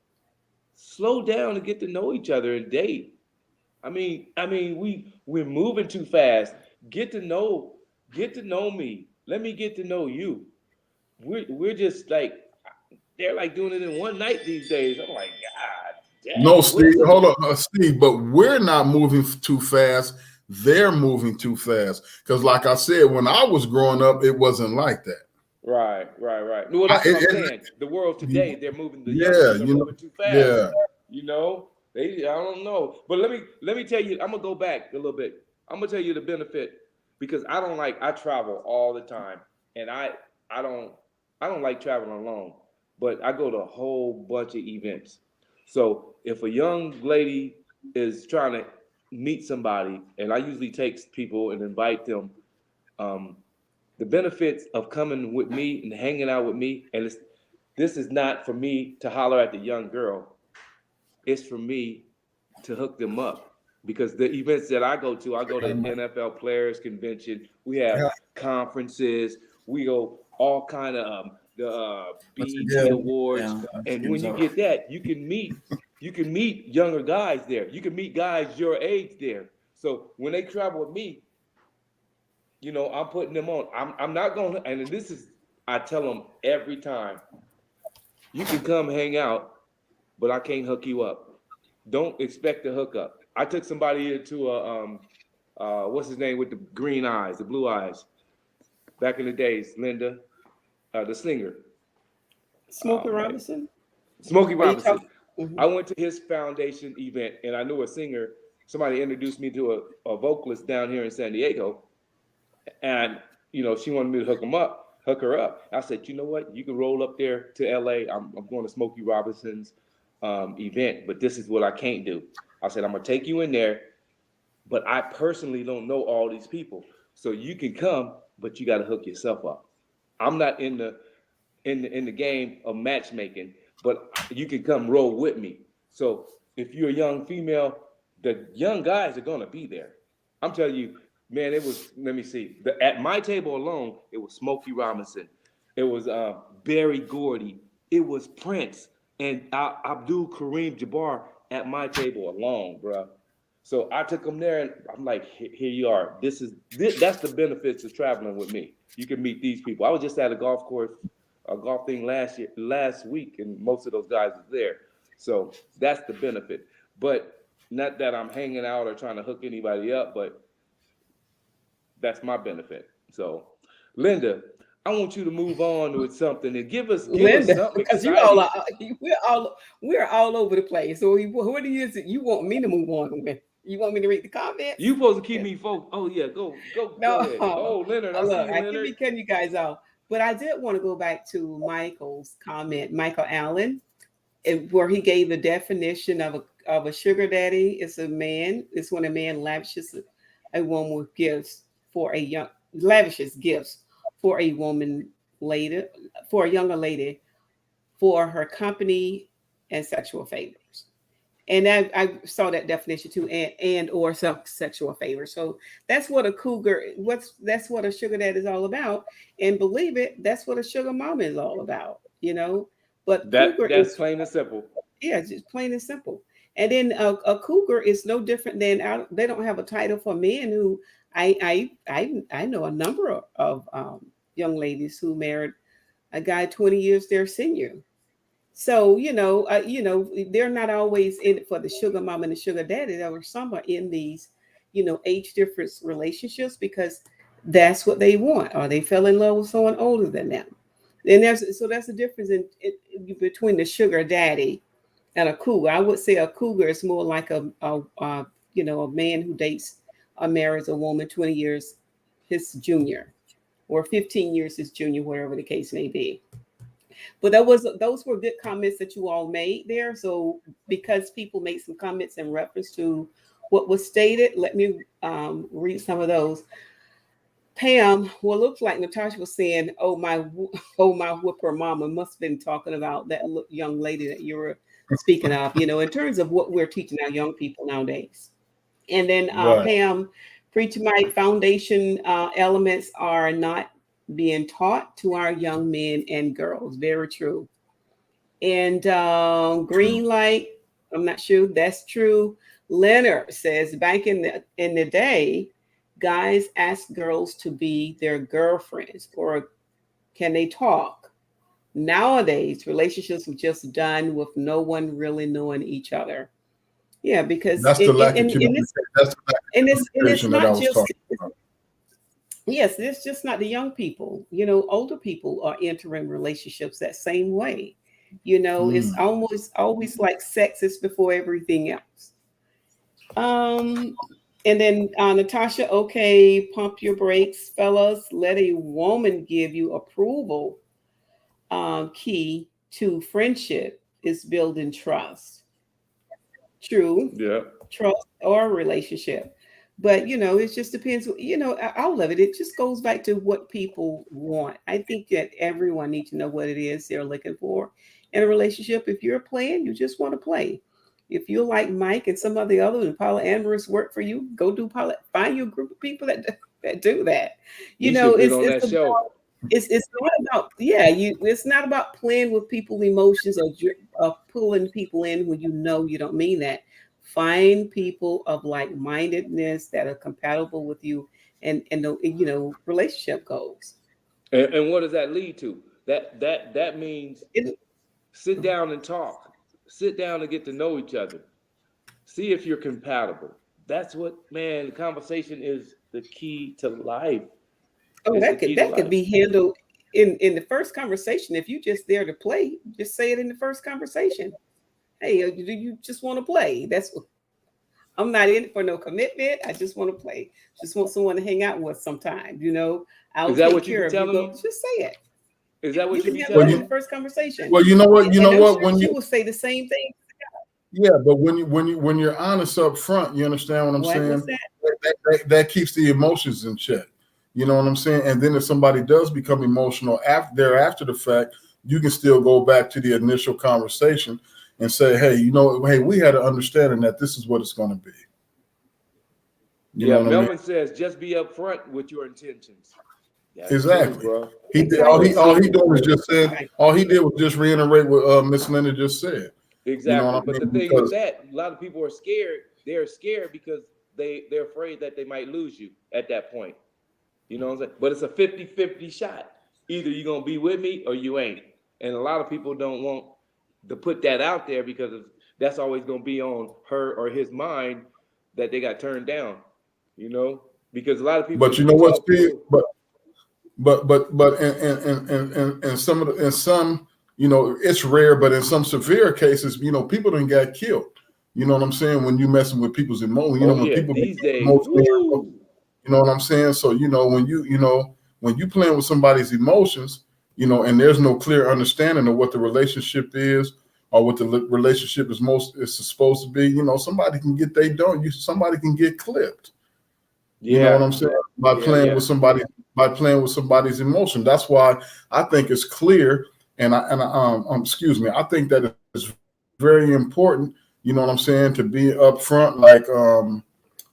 Slow down and get to know each other and date. I mean, we're moving too fast. Get to know me. Let me get to know you. We're just like, they're like doing it in one night these days. I'm like, God dang. No, Steve, hold on, Steve, but we're not moving too fast. They're moving too fast. Because like I said, when I was growing up, it wasn't like that. Right. Well, that's what I'm saying. The world today, they're moving. The youngsters are moving too fast. Yeah. You know, I don't know. But let me tell you. I'm gonna go back a little bit. I'm gonna tell you the benefit, because I travel all the time, and I don't like traveling alone. But I go to a whole bunch of events. So if a young lady is trying to meet somebody, and I usually take people and invite them. The benefits of coming with me and hanging out with me, and this is not for me to holler at the young girl. It's for me to hook them up, because the events that I go to NFL Players Convention. We have conferences. We go all kind of the BET Awards, and when you get that, you can meet younger guys there. You can meet guys your age there. So when they travel with me, you know, I'm putting them on. I'm not going to, and this is, I tell them every time, you can come hang out, but I can't hook you up. Don't expect to hook up. I took somebody into what's his name with the green eyes, the blue eyes, back in the days, Linda, the singer. Smokey Robinson? Smokey Robinson. Mm-hmm. I went to his foundation event, and I knew a singer. Somebody introduced me to a vocalist down here in San Diego. And, you know, she wanted me to hook her up. I said, you know what? You can roll up there to LA. I'm going to Smokey Robinson's event, but this is what I can't do. I said, I'm going to take you in there, but I personally don't know all these people. So you can come, but you got to hook yourself up. I'm not in the game of matchmaking, but you can come roll with me. So if you're a young female, the young guys are going to be there. I'm telling you, man, it was, let me see. At my table alone, it was Smokey Robinson. It was Berry Gordy. It was Prince and Abdul Kareem Jabbar at my table alone, bro. So I took them there, and I'm like, here you are. That's the benefits of traveling with me. You can meet these people. I was just at a golf thing last week, and most of those guys were there. So that's the benefit. But not that I'm hanging out or trying to hook anybody up, but that's my benefit. So, Linda, I want you to move on with something and give us Linda, something because exciting. you all are, we're all over the place. So what is it you want me to move on with? You want me to read the comments? You supposed to keep me focused. Oh yeah, go No, ahead. Oh, Leonard, I see look, you, I can be Leonard. cutting you guys off, but I did want to go back to Michael's comment, Michael Allen, where he gave the definition of a sugar daddy. It's a man. It's when a man lavishes a woman with gifts for a young lavishes gifts for a woman later for a younger lady for her company and sexual favors. And I saw that definition too, and or some sexual favor. So that's what a cougar, that's what a sugar daddy is all about. And believe it, that's what a sugar mama is all about, you know. But cougar That's is, plain and simple. yeah, it's just plain and simple. And then a cougar is no different than they don't have a title for men who I know a number of young ladies who married a guy 20 years their senior. So they're not always in it for the sugar mom and the sugar daddy. There were some are in these, age difference relationships because that's what they want, or they fell in love with someone older than them. And that's the difference between the sugar daddy and a cougar. I would say a cougar is more like a man who dates or marries a woman 20 years his junior, or 15 years his junior, whatever the case may be. But those were good comments that you all made there. So because people made some comments in reference to what was stated, let me read some of those. Pam, well, looks like Natasha was saying, oh my whipper mama, must have been talking about that young lady that you were speaking of, in terms of what we're teaching our young people nowadays. And then Right. Pam, Preacher Mike, foundation elements are not being taught to our young men and girls. Very true. And green light, I'm not sure that's true. Leonard says back in the day, guys asked girls to be their girlfriends, or can they talk? Nowadays, relationships are just done with no one really knowing each other. Yeah, because That's the lack of communication. That's the lack of it's communication that I not was just talking about. yes, it's just not the young people. Older people are entering relationships that same way. It's almost always like sex is before everything else. Um, and then Natasha, okay, pump your brakes, fellas. Let a woman give you approval. Key to friendship is building trust. True, Yeah. trust or relationship. But it just depends. All of it. It just goes back to what people want. I think that everyone needs to know what it is they're looking for in a relationship. If you're playing, you just want to play. If you like Mike and some of the other and polyamorous work for you, go do find you a group of people that do that. You should be It's on that show. it's not about it's not about playing with people's emotions or pulling people in when you don't mean that. Find people of like-mindedness that are compatible with you and the relationship goals. And what does that lead to? That means It- sit down and talk. Sit down and get to know each other. See if you're compatible. That's what, man, the conversation is the key to life. oh, It's the that key could to that could life. be handled in the first conversation. If you just there to play, just say it in the first conversation. Hey, do you just want to play? That's what I'm not in it for no commitment. I just want to play. Just want someone to hang out with sometime. I'll Is that take what you care be of you. telling Go, them? just say it. Is that You what you can be handle telling that in them? the first conversation. Well, you know what? And I'm sure When she will say the same thing. yeah, but when you're honest up front, you understand what I'm What was saying? that? That keeps the emotions in check. You know what I'm saying? And then if somebody does become emotional after the fact, you can still go back to the initial conversation and say, hey, hey, we had an understanding that this is what it's going to be. You know what Melvin I mean? says just be upfront with your intentions. That's Exactly. true, bro. He did all he did was just said Right. all he did was just reiterate what Miss Linda just said. You know Exactly. what I But the mean? thing with that, a lot of people are scared. They're scared because they're afraid that they might lose you at that point. You know what I'm saying? But it's a 50-50 shot. Either you're going to be with me or you ain't. And a lot of people don't want to put that out there because that's always going to be on her or his mind that they got turned down, because a lot of people. But you know what, Steve? but in some of the, in some, you know, it's rare, but in some severe cases, you know, people done got killed. You know what I'm saying? When you messing with people's emotions, you know, Oh when yeah, people these days, emotionally, woo. you know what I'm saying? So, you know, when you playing with somebody's emotions, you know, and there's no clear understanding of what the relationship is or what the relationship is supposed to be, you know, somebody can get somebody can get clipped. You know what Yeah, I'm saying? By yeah, playing yeah. with somebody's emotion. That's why I think it's clear, excuse me, I think that it's very important. You know what I'm saying, to be upfront,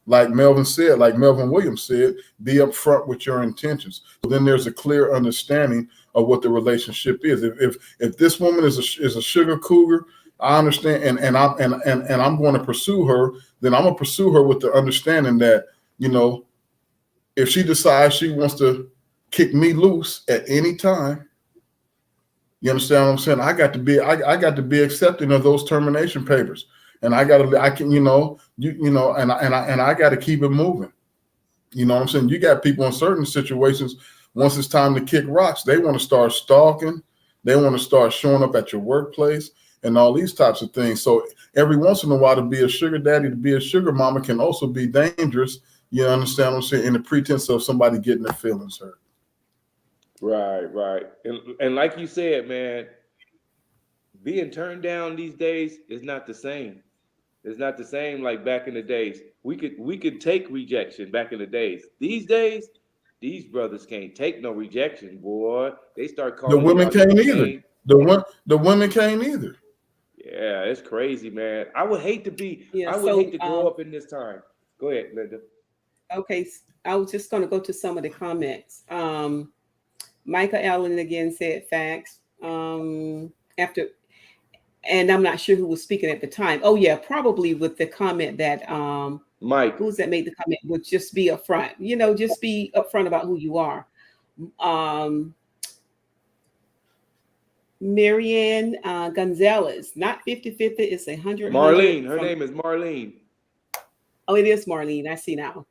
like Melvin said, like Melvin Williams said, be upfront with your intentions. So then there's a clear understanding of what the relationship is. If this woman is a sugar cougar, I understand, and I'm going to pursue her. Then I'm gonna pursue her with the understanding that, you know, if she decides she wants to kick me loose at any time, you understand what I'm saying? I got to be accepting of those termination papers, and I can, you know, and I got to keep it moving. You know what I'm saying? You got people in certain situations. Once it's time to kick rocks, they want to start stalking. They want to start showing up at your workplace and all these types of things. So every once in a while, to be a sugar daddy, to be a sugar mama can also be dangerous. You understand what I'm saying? In the pretense of somebody getting their feelings hurt. Right, right. And like you said, man, being turned down these days is not the same. It's not the same like back in the days. We could take rejection back in the days. These days, these brothers can't take no rejection, boy. They start The calling you women out your can't either. name. The women can't either. Yeah, it's crazy, man. Yeah. I would hate So to grow up in this time. Go ahead, Linda. okay, I was just going to go to some of the comments. Michael Allen again said facts. After, and I'm not sure who was speaking at the time. Oh yeah, probably with the comment that Mike. who's that made the comment would just be upfront. You know, just be upfront about who you are. Um, Marianne Gonzalez, not 50-50, it's 100 Marlene. Her from. name is Marlene. Oh, it is Marlene. I see now.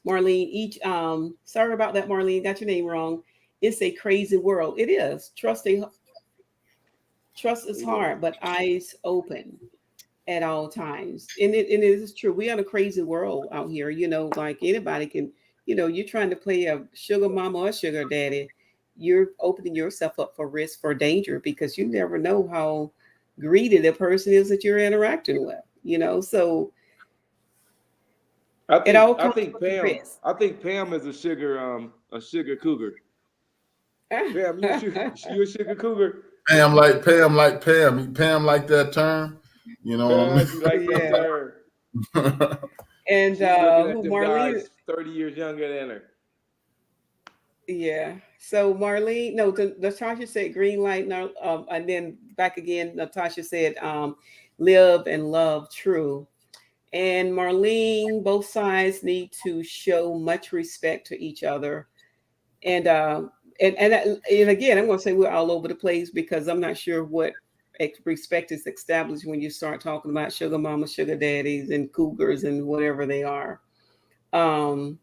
Marlene, sorry about that, Marlene. Got your name wrong. It's a crazy world. It is. Trust is It is. hard, but eyes open at all times. And it is true. We are in a crazy world out here. You know, like anybody can, you know, you're trying to play a sugar mama or sugar daddy. You're opening yourself up for risk, for danger, because you never know how greedy the person is that you're interacting with, you know. So it all I comes think with the Pam risk. I think Pam is a sugar cougar. Pam, you a sugar cougar? Pam like that term. You know She like that Yeah. term. what And She be looking at who them Marlene? guys 30 years younger than her. Yeah. So Marlene, no, Natasha said green light. No, and then back again, Natasha said live and love true. And Marlene, both sides need to show much respect to each other. And and again, I'm going to say we're all over the place because I'm not sure what respect is established when you start talking about sugar mama, sugar daddies, and cougars and whatever they are. Um,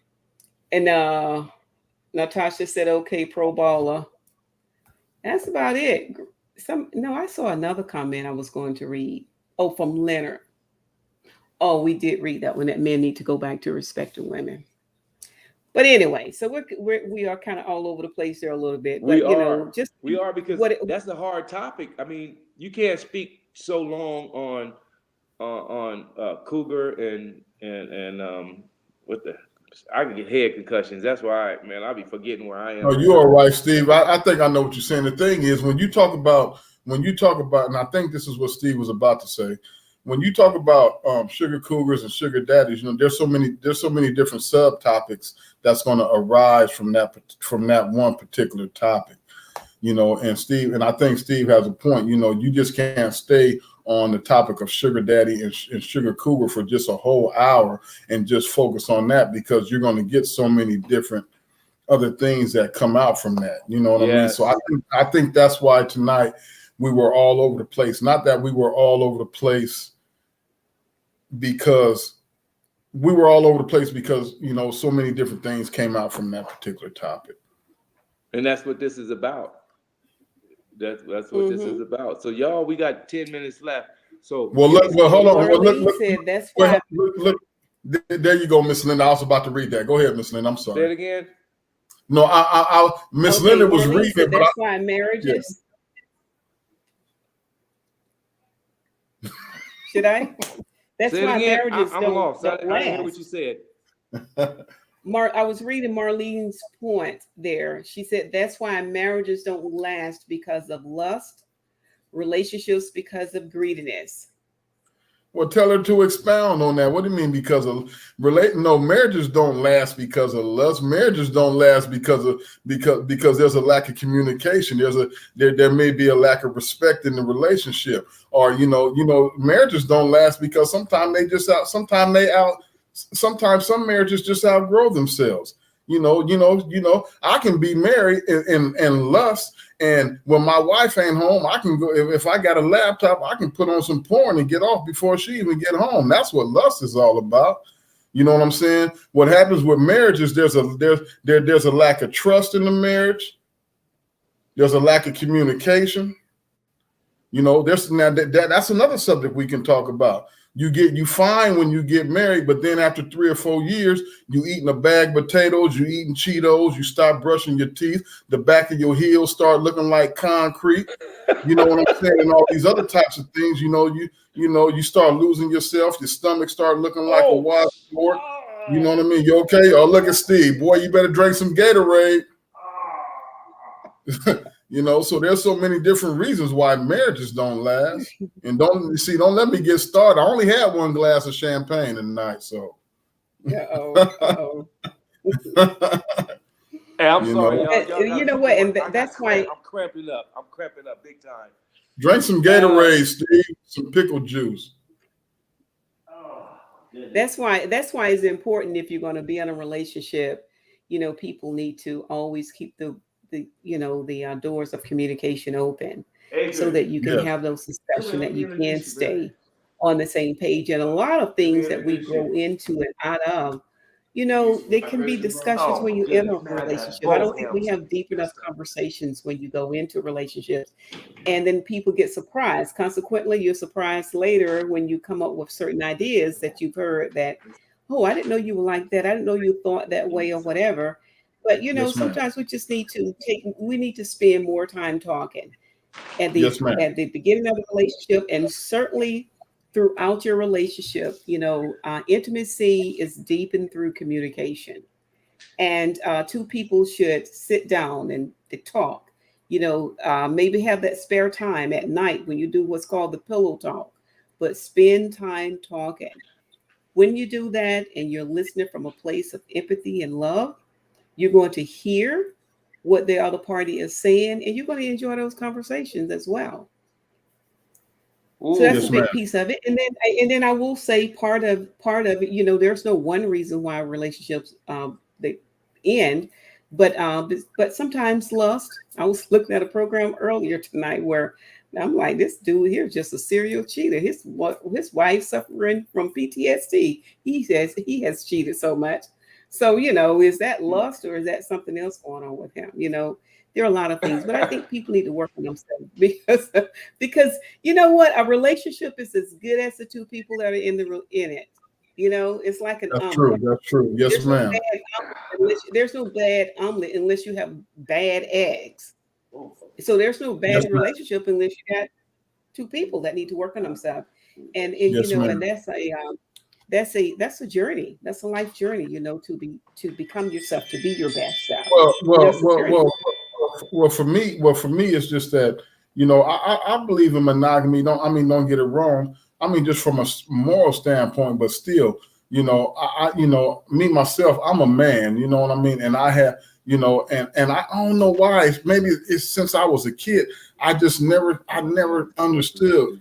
and Natasha said, "Okay, pro baller." That's about it. I saw another comment I was going to read. Oh, from Leonard. Oh, we did read that one. That men need to go back to respecting women. But anyway, so we are kind of all over the place there a little bit. We But you are. know, just We are because what it, that's a hard topic. I mean, you can't speak so long on cougar and what the I can get head concussions. That's why, man, I'll be forgetting where I am No, you're sometimes. all right, Steve. I think I know what you're saying. The thing is, when you talk about, and I think this is what Steve was about to say, when you talk about sugar cougars and sugar daddies, you know, there's so many different subtopics that's going to arise from that one particular topic. You know, and I think Steve has a point. You know, you just can't stay on the topic of sugar daddy and sugar cougar for just a whole hour and just focus on that, because you're going to get so many different other things that come out from that. You know what I mean? So Yes. I think that's why tonight we were all over the place. Not that we were all over the place because you know, so many different things came out from that particular topic. And that's what this is about. That's what this is about. So y'all, we got 10 minutes left. So hold on. Marlene said that's why. Look, there you go, Miss Linda. I was about to read that. Go ahead, Miss Linda. I'm sorry. Say it again. No, Miss Linda was Marlene reading said it, that's why marriages. Yeah. Should I? That's why marriages I'm lost. I didn't hear what you said. I was reading Marlene's point there. She said that's why marriages don't last because of lust, relationships because of greediness. Well, tell her to expound on that. What do you mean because of No, marriages don't last because of lust. Marriages don't last because there's a lack of communication. There may be a lack of respect in the relationship, or marriages don't last because sometimes some marriages just outgrow themselves. I can be married in lust, and when my wife ain't home, I can go. If I got a laptop, I can put on some porn and get off before she even get home. That's what lust is all about. You know what I'm saying? What happens with marriages? There's a lack of trust in the marriage. There's a lack of communication. That's another subject we can talk about. You find when you get married, but then after 3 or 4 years, you eating a bag of potatoes, you eating Cheetos, you start brushing your teeth, the back of your heels start looking like concrete. You know what I'm saying? And all these other types of things, you start losing yourself, your stomach start looking like a washboard. You know what I mean? You okay? Oh, look at Steve. Boy, you better drink some Gatorade. So there's so many different reasons why marriages don't last. And don't let me get started. I only had one glass of champagne tonight, so. Hey, I'm sorry, y'all. You know what? And that's why I'm cramping up. I'm cramping up big time. Drink some Gatorade, Steve. Some pickle juice. That's why it's important if you're going to be in a relationship. People need to always keep the doors of communication open, so that you can have those discussions, that you can stay on the same page. And a lot of things that we grow into and out of, there can be discussions when you enter a relationship. I don't think we have deep enough conversations when you go into relationships, and then people get surprised. Consequently, you're surprised later when you come up with certain ideas that you've heard that, oh, I didn't know you were like that. I didn't know you thought that way or whatever. But sometimes we just need to spend more time talking at the beginning of the relationship, and certainly throughout your relationship. Intimacy is deepened through communication, and two people should sit down and talk. Maybe have that spare time at night when you do what's called the pillow talk, but spend time talking. When you do that and you're listening from a place of empathy and love, you're going to hear what the other party is saying, and you're going to enjoy those conversations as well. Ooh, so that's a big piece of it. And then I will say part of it, there's no one reason why relationships they end, but sometimes lust. I was looking at a program earlier tonight where I'm like, this dude here is just a serial cheater. His wife suffering from PTSD. He says he has cheated so much. So, is that lust or is that something else going on with him? There are a lot of things, but I think people need to work on themselves because you know what? A relationship is as good as the two people that are in it. It's like an omelet. That's true. Yes, ma'am. There's no bad omelet unless you have bad eggs. So there's no bad relationship unless you got two people that need to work on themselves. And and that's a journey. That's a life journey, to become yourself, to be your best self. Well, for me, it's just that, I believe in monogamy. Don't get it wrong. Just from a moral standpoint, but still, me myself, I'm a man, you know what I mean? And I have, and I don't know why. Maybe it's since I was a kid, I never understood,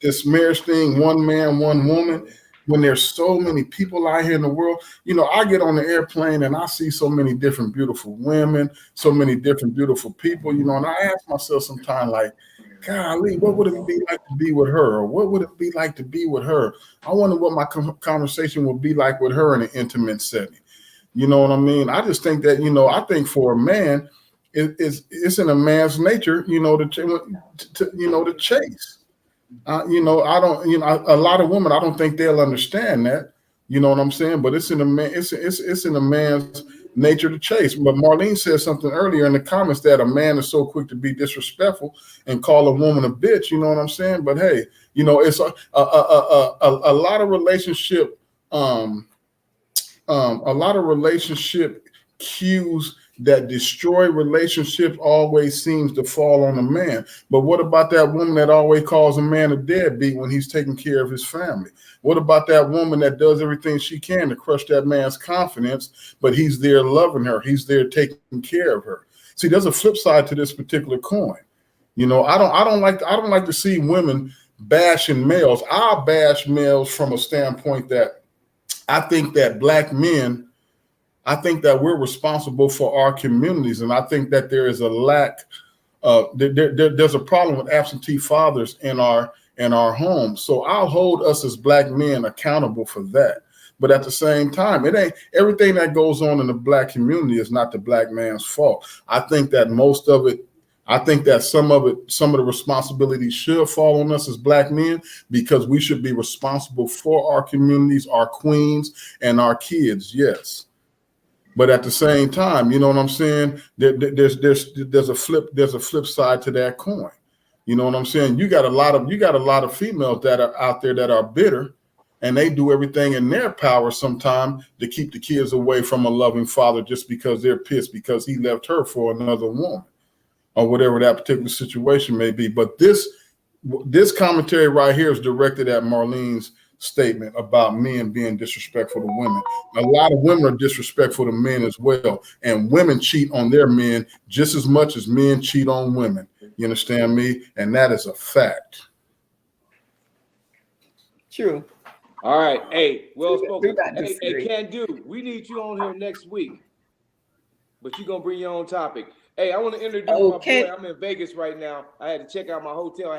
this marriage thing, one man, one woman. When there's so many people out here in the world, I get on the airplane and I see so many different beautiful women, so many different beautiful people, and I ask myself sometimes, like, golly, what would it be like to be with her? Or what would it be like to be with her? I wonder what my conversation would be like with her in an intimate setting. You know what I mean? I just think that, I think for a man, it's in a man's nature, to chase. I don't, a lot of women, I don't think they'll understand that. You know what I'm saying? But it's in a man, it's in a man's nature to chase. But Marlene said something earlier in the comments that a man is so quick to be disrespectful and call a woman a bitch. You know what I'm saying? But hey, it's a lot of relationship, a lot of relationship cues that destroy relationships always seems to fall on a man. But what about that woman that always calls a man a deadbeat when he's taking care of his family? What about that woman that does everything she can to crush that man's confidence, but he's there loving her, he's there taking care of her? See, there's a flip side to this particular coin. I don't like to see women bashing males. I bash males from a standpoint that I think that black men, I think that we're responsible for our communities, and I think that there is a lack. There's a problem with absentee fathers in our homes. So I'll hold us as black men accountable for that. But at the same time, it ain't everything that goes on in the black community is not the black man's fault. I think that most of it. I think that some of the responsibility should fall on us as black men, because we should be responsible for our communities, our queens, and our kids. Yes. But at the same time, you know what I'm saying? There's a flip side to that coin. You know what I'm saying? You got a lot of females that are out there that are bitter, and they do everything in their power sometimes to keep the kids away from a loving father just because they're pissed because he left her for another woman or whatever that particular situation may be. But this commentary right here is directed at Marlene's statement about men being disrespectful to women. A lot of women are disrespectful to men as well, and women cheat on their men just as much as men cheat on women. You understand me? And that is a fact. True. All right. Hey, well spoken. Hey, Can Do, we need you on here next week, but you're going to bring your own topic. Hey, I want to introduce my boy. I'm in Vegas right now. I had to check out my hotel.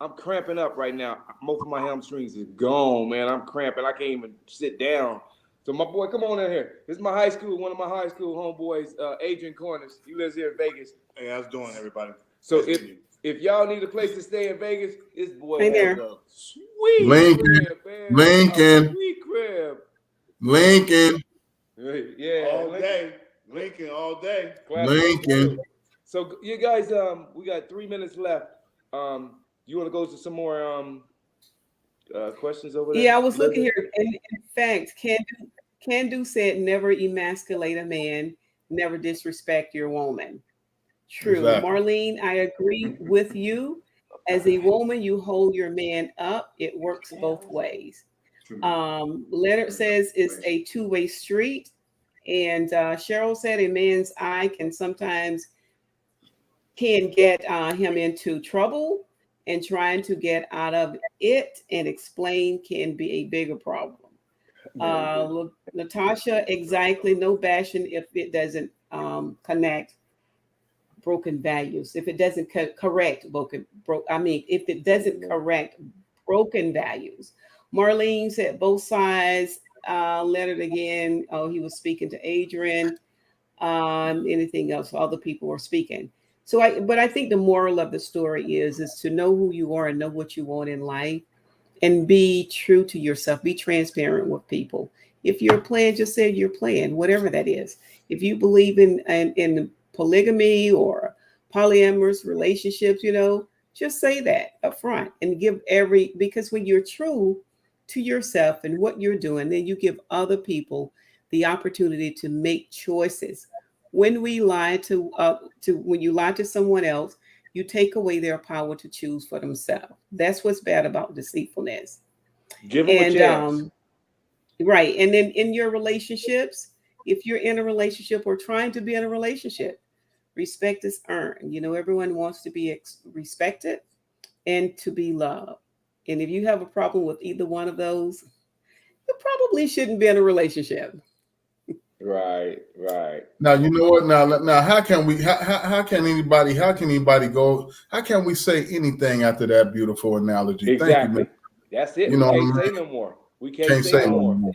I'm cramping up right now. Most of my hamstrings is gone, man. I'm cramping. I can't even sit down. So my boy, come on in here. This is one of my high school homeboys, Adrian Corners. He lives here in Vegas. Hey, how's it doing, everybody? So if y'all need a place to stay in Vegas, this boy has a sweet Lincoln. crib, man. Lincoln. Sweet crib. Lincoln. Yeah. All day. Lincoln all day. Lincoln. So you guys, we got 3 minutes left. You want to go to some more questions over there? Yeah, I was looking here. In fact, Can Do said, never emasculate a man, never disrespect your woman. True. Exactly. Marlene, I agree with you. As a woman, you hold your man up. It works both ways. Leonard says it's a two-way street. And Cheryl said a man's eye can sometimes get him into trouble, and trying to get out of it and explain can be a bigger problem. Natasha, exactly. No bashing if it doesn't connect broken values. If it doesn't correct if it doesn't correct broken values. Marlene said both sides. Leonard again. Oh, he was speaking to Adrian. Anything else? Other people were speaking. But I think the moral of the story is to know who you are and know what you want in life, and be true to yourself. Be transparent with people. If you're playing, just say you're playing, whatever that is. If you believe in polygamy or polyamorous relationships, just say that up front and because when you're true to yourself and what you're doing, then you give other people the opportunity to make choices. When we lie when you lie to someone else, you take away their power to choose for themselves. That's what's bad about deceitfulness. Give them a chance. Right. And then in your relationships, if you're in a relationship or trying to be in a relationship, respect is earned. Everyone wants to be respected and to be loved. And if you have a problem with either one of those, you probably shouldn't be in a relationship. Right. Now, you know what? Now, how can we say anything after that beautiful analogy? Exactly. Thank you, man. That's it. We can't say no more. We can't say no more.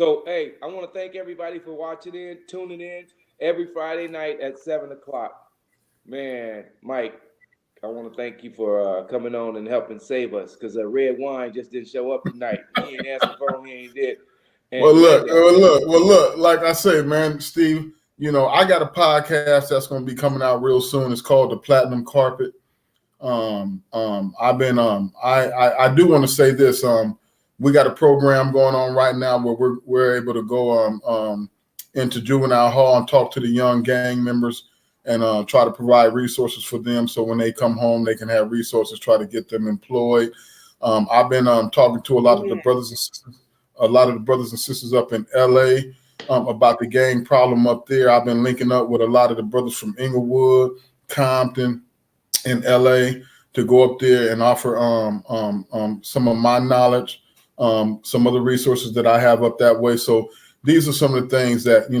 So, hey, I want to thank everybody for tuning in every Friday night at 7 o'clock. Man, Mike, I want to thank you for coming on and helping save us because Red Wine just didn't show up tonight. He ain't answered phone. He ain't did. And Well, look. Like I say, man, Steve, I got a podcast that's going to be coming out real soon. It's called The Platinum Carpet. I do want to say this. We got a program going on right now where we're able to go into juvenile hall and talk to the young gang members and try to provide resources for them. So when they come home, they can have resources, try to get them employed. I've been talking to a lot of the brothers and sisters up in LA about the gang problem up there. I've been linking up with a lot of the brothers from Inglewood, Compton, in LA to go up there and offer some of my knowledge, some of the resources that I have up that way. So these are some of the things that,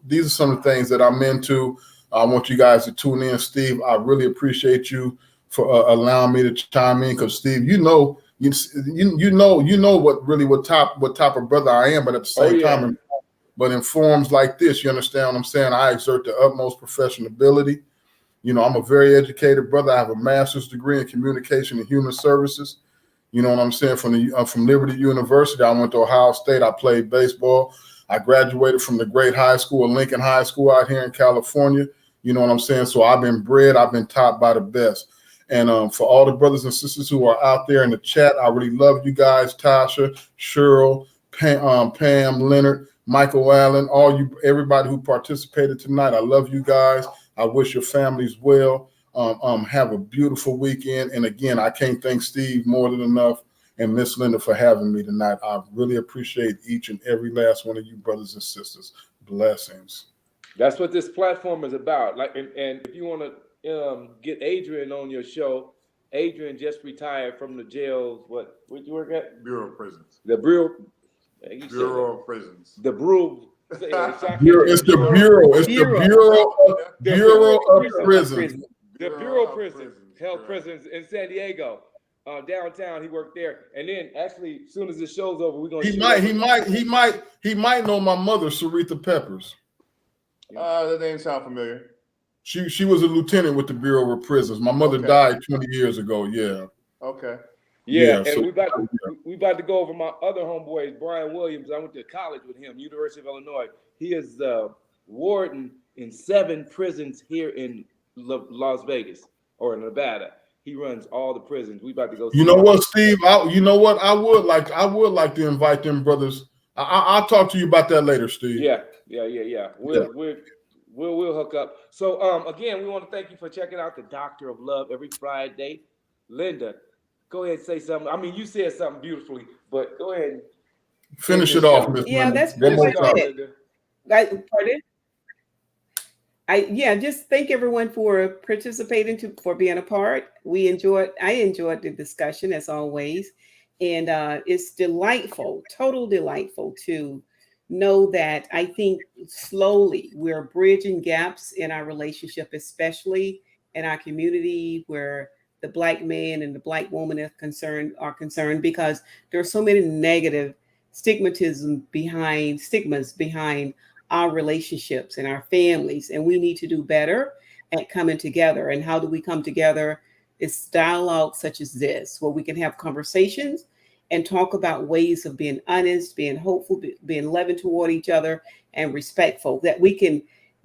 these are some of the things that I'm into. I want you guys to tune in. Steve, I really appreciate you for allowing me to chime in because Steve, you know what type of brother I am, but at the same time, but in forums like this, you understand what I'm saying? I exert the utmost professionality. I'm a very educated brother. I have a master's degree in communication and human services. You know what I'm saying? From Liberty University, I went to Ohio State. I played baseball. I graduated from the great high school, Lincoln High School out here in California. You know what I'm saying? So I've been taught by the best. And for all the brothers and sisters who are out there in the chat, I really love you guys. Tasha, Cheryl, Pam, Leonard, Michael Allen, everybody who participated tonight. I love you guys. I wish your families well. Have a beautiful weekend. And again, I can't thank Steve more than enough and Miss Linda for having me tonight. I really appreciate each and every last one of you brothers and sisters. Blessings. That's what this platform is about. And if you want to get Adrian on your show, Adrian just retired from the jails. Where'd you work at? Bureau of Prisons. The Bureau. Bureau of Prisons. The Bureau. It's the Bureau of Prisons. The Bureau of Prisons, held prisons in San Diego, downtown. He worked there, and then actually, as soon as the show's over, we're gonna. He might know my mother, Sarita Peppers. That name sound familiar. She was a lieutenant with the Bureau of Prisons. My mother died 20 years ago. Yeah. Okay. Yeah, and so, we about to go over my other homeboy, Brian Williams. I went to college with him, University of Illinois. He is the warden in 7 prisons here in Las Vegas or Nevada. He runs all the prisons. We about to go. You know what, Steve? I would like to invite them brothers. I'll talk to you about that later, Steve. Yeah. We'll hook up. So again, we want to thank you for checking out the Doctor of Love every Friday. Linda, go ahead and say something. I mean, you said something beautifully, but go ahead and finish it off, Miss Yeah, Linda. that's pretty much it. Pardon? Just thank everyone for participating, for being a part. I enjoyed the discussion as always. And it's delightful, delightful to know that I think slowly we're bridging gaps in our relationship, especially in our community where the Black man and the Black woman are concerned, because there are so many negative stigmas behind our relationships and our families. And we need to do better at coming together. And how do we come together? It's dialogue such as this, where we can have conversations and talk about ways of being honest, being hopeful, being loving toward each other and respectful, that we can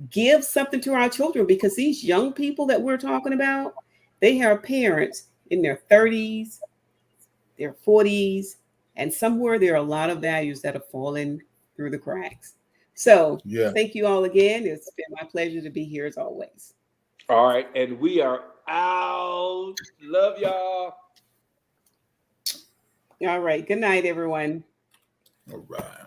give something to our children, because these young people that we're talking about, they have parents in their 30s, their 40s, and somewhere there are a lot of values that have fallen through the cracks. So Thank you all again. It's been my pleasure to be here as always. All right. And we are out. Love y'all. All right. Good night, everyone. All right.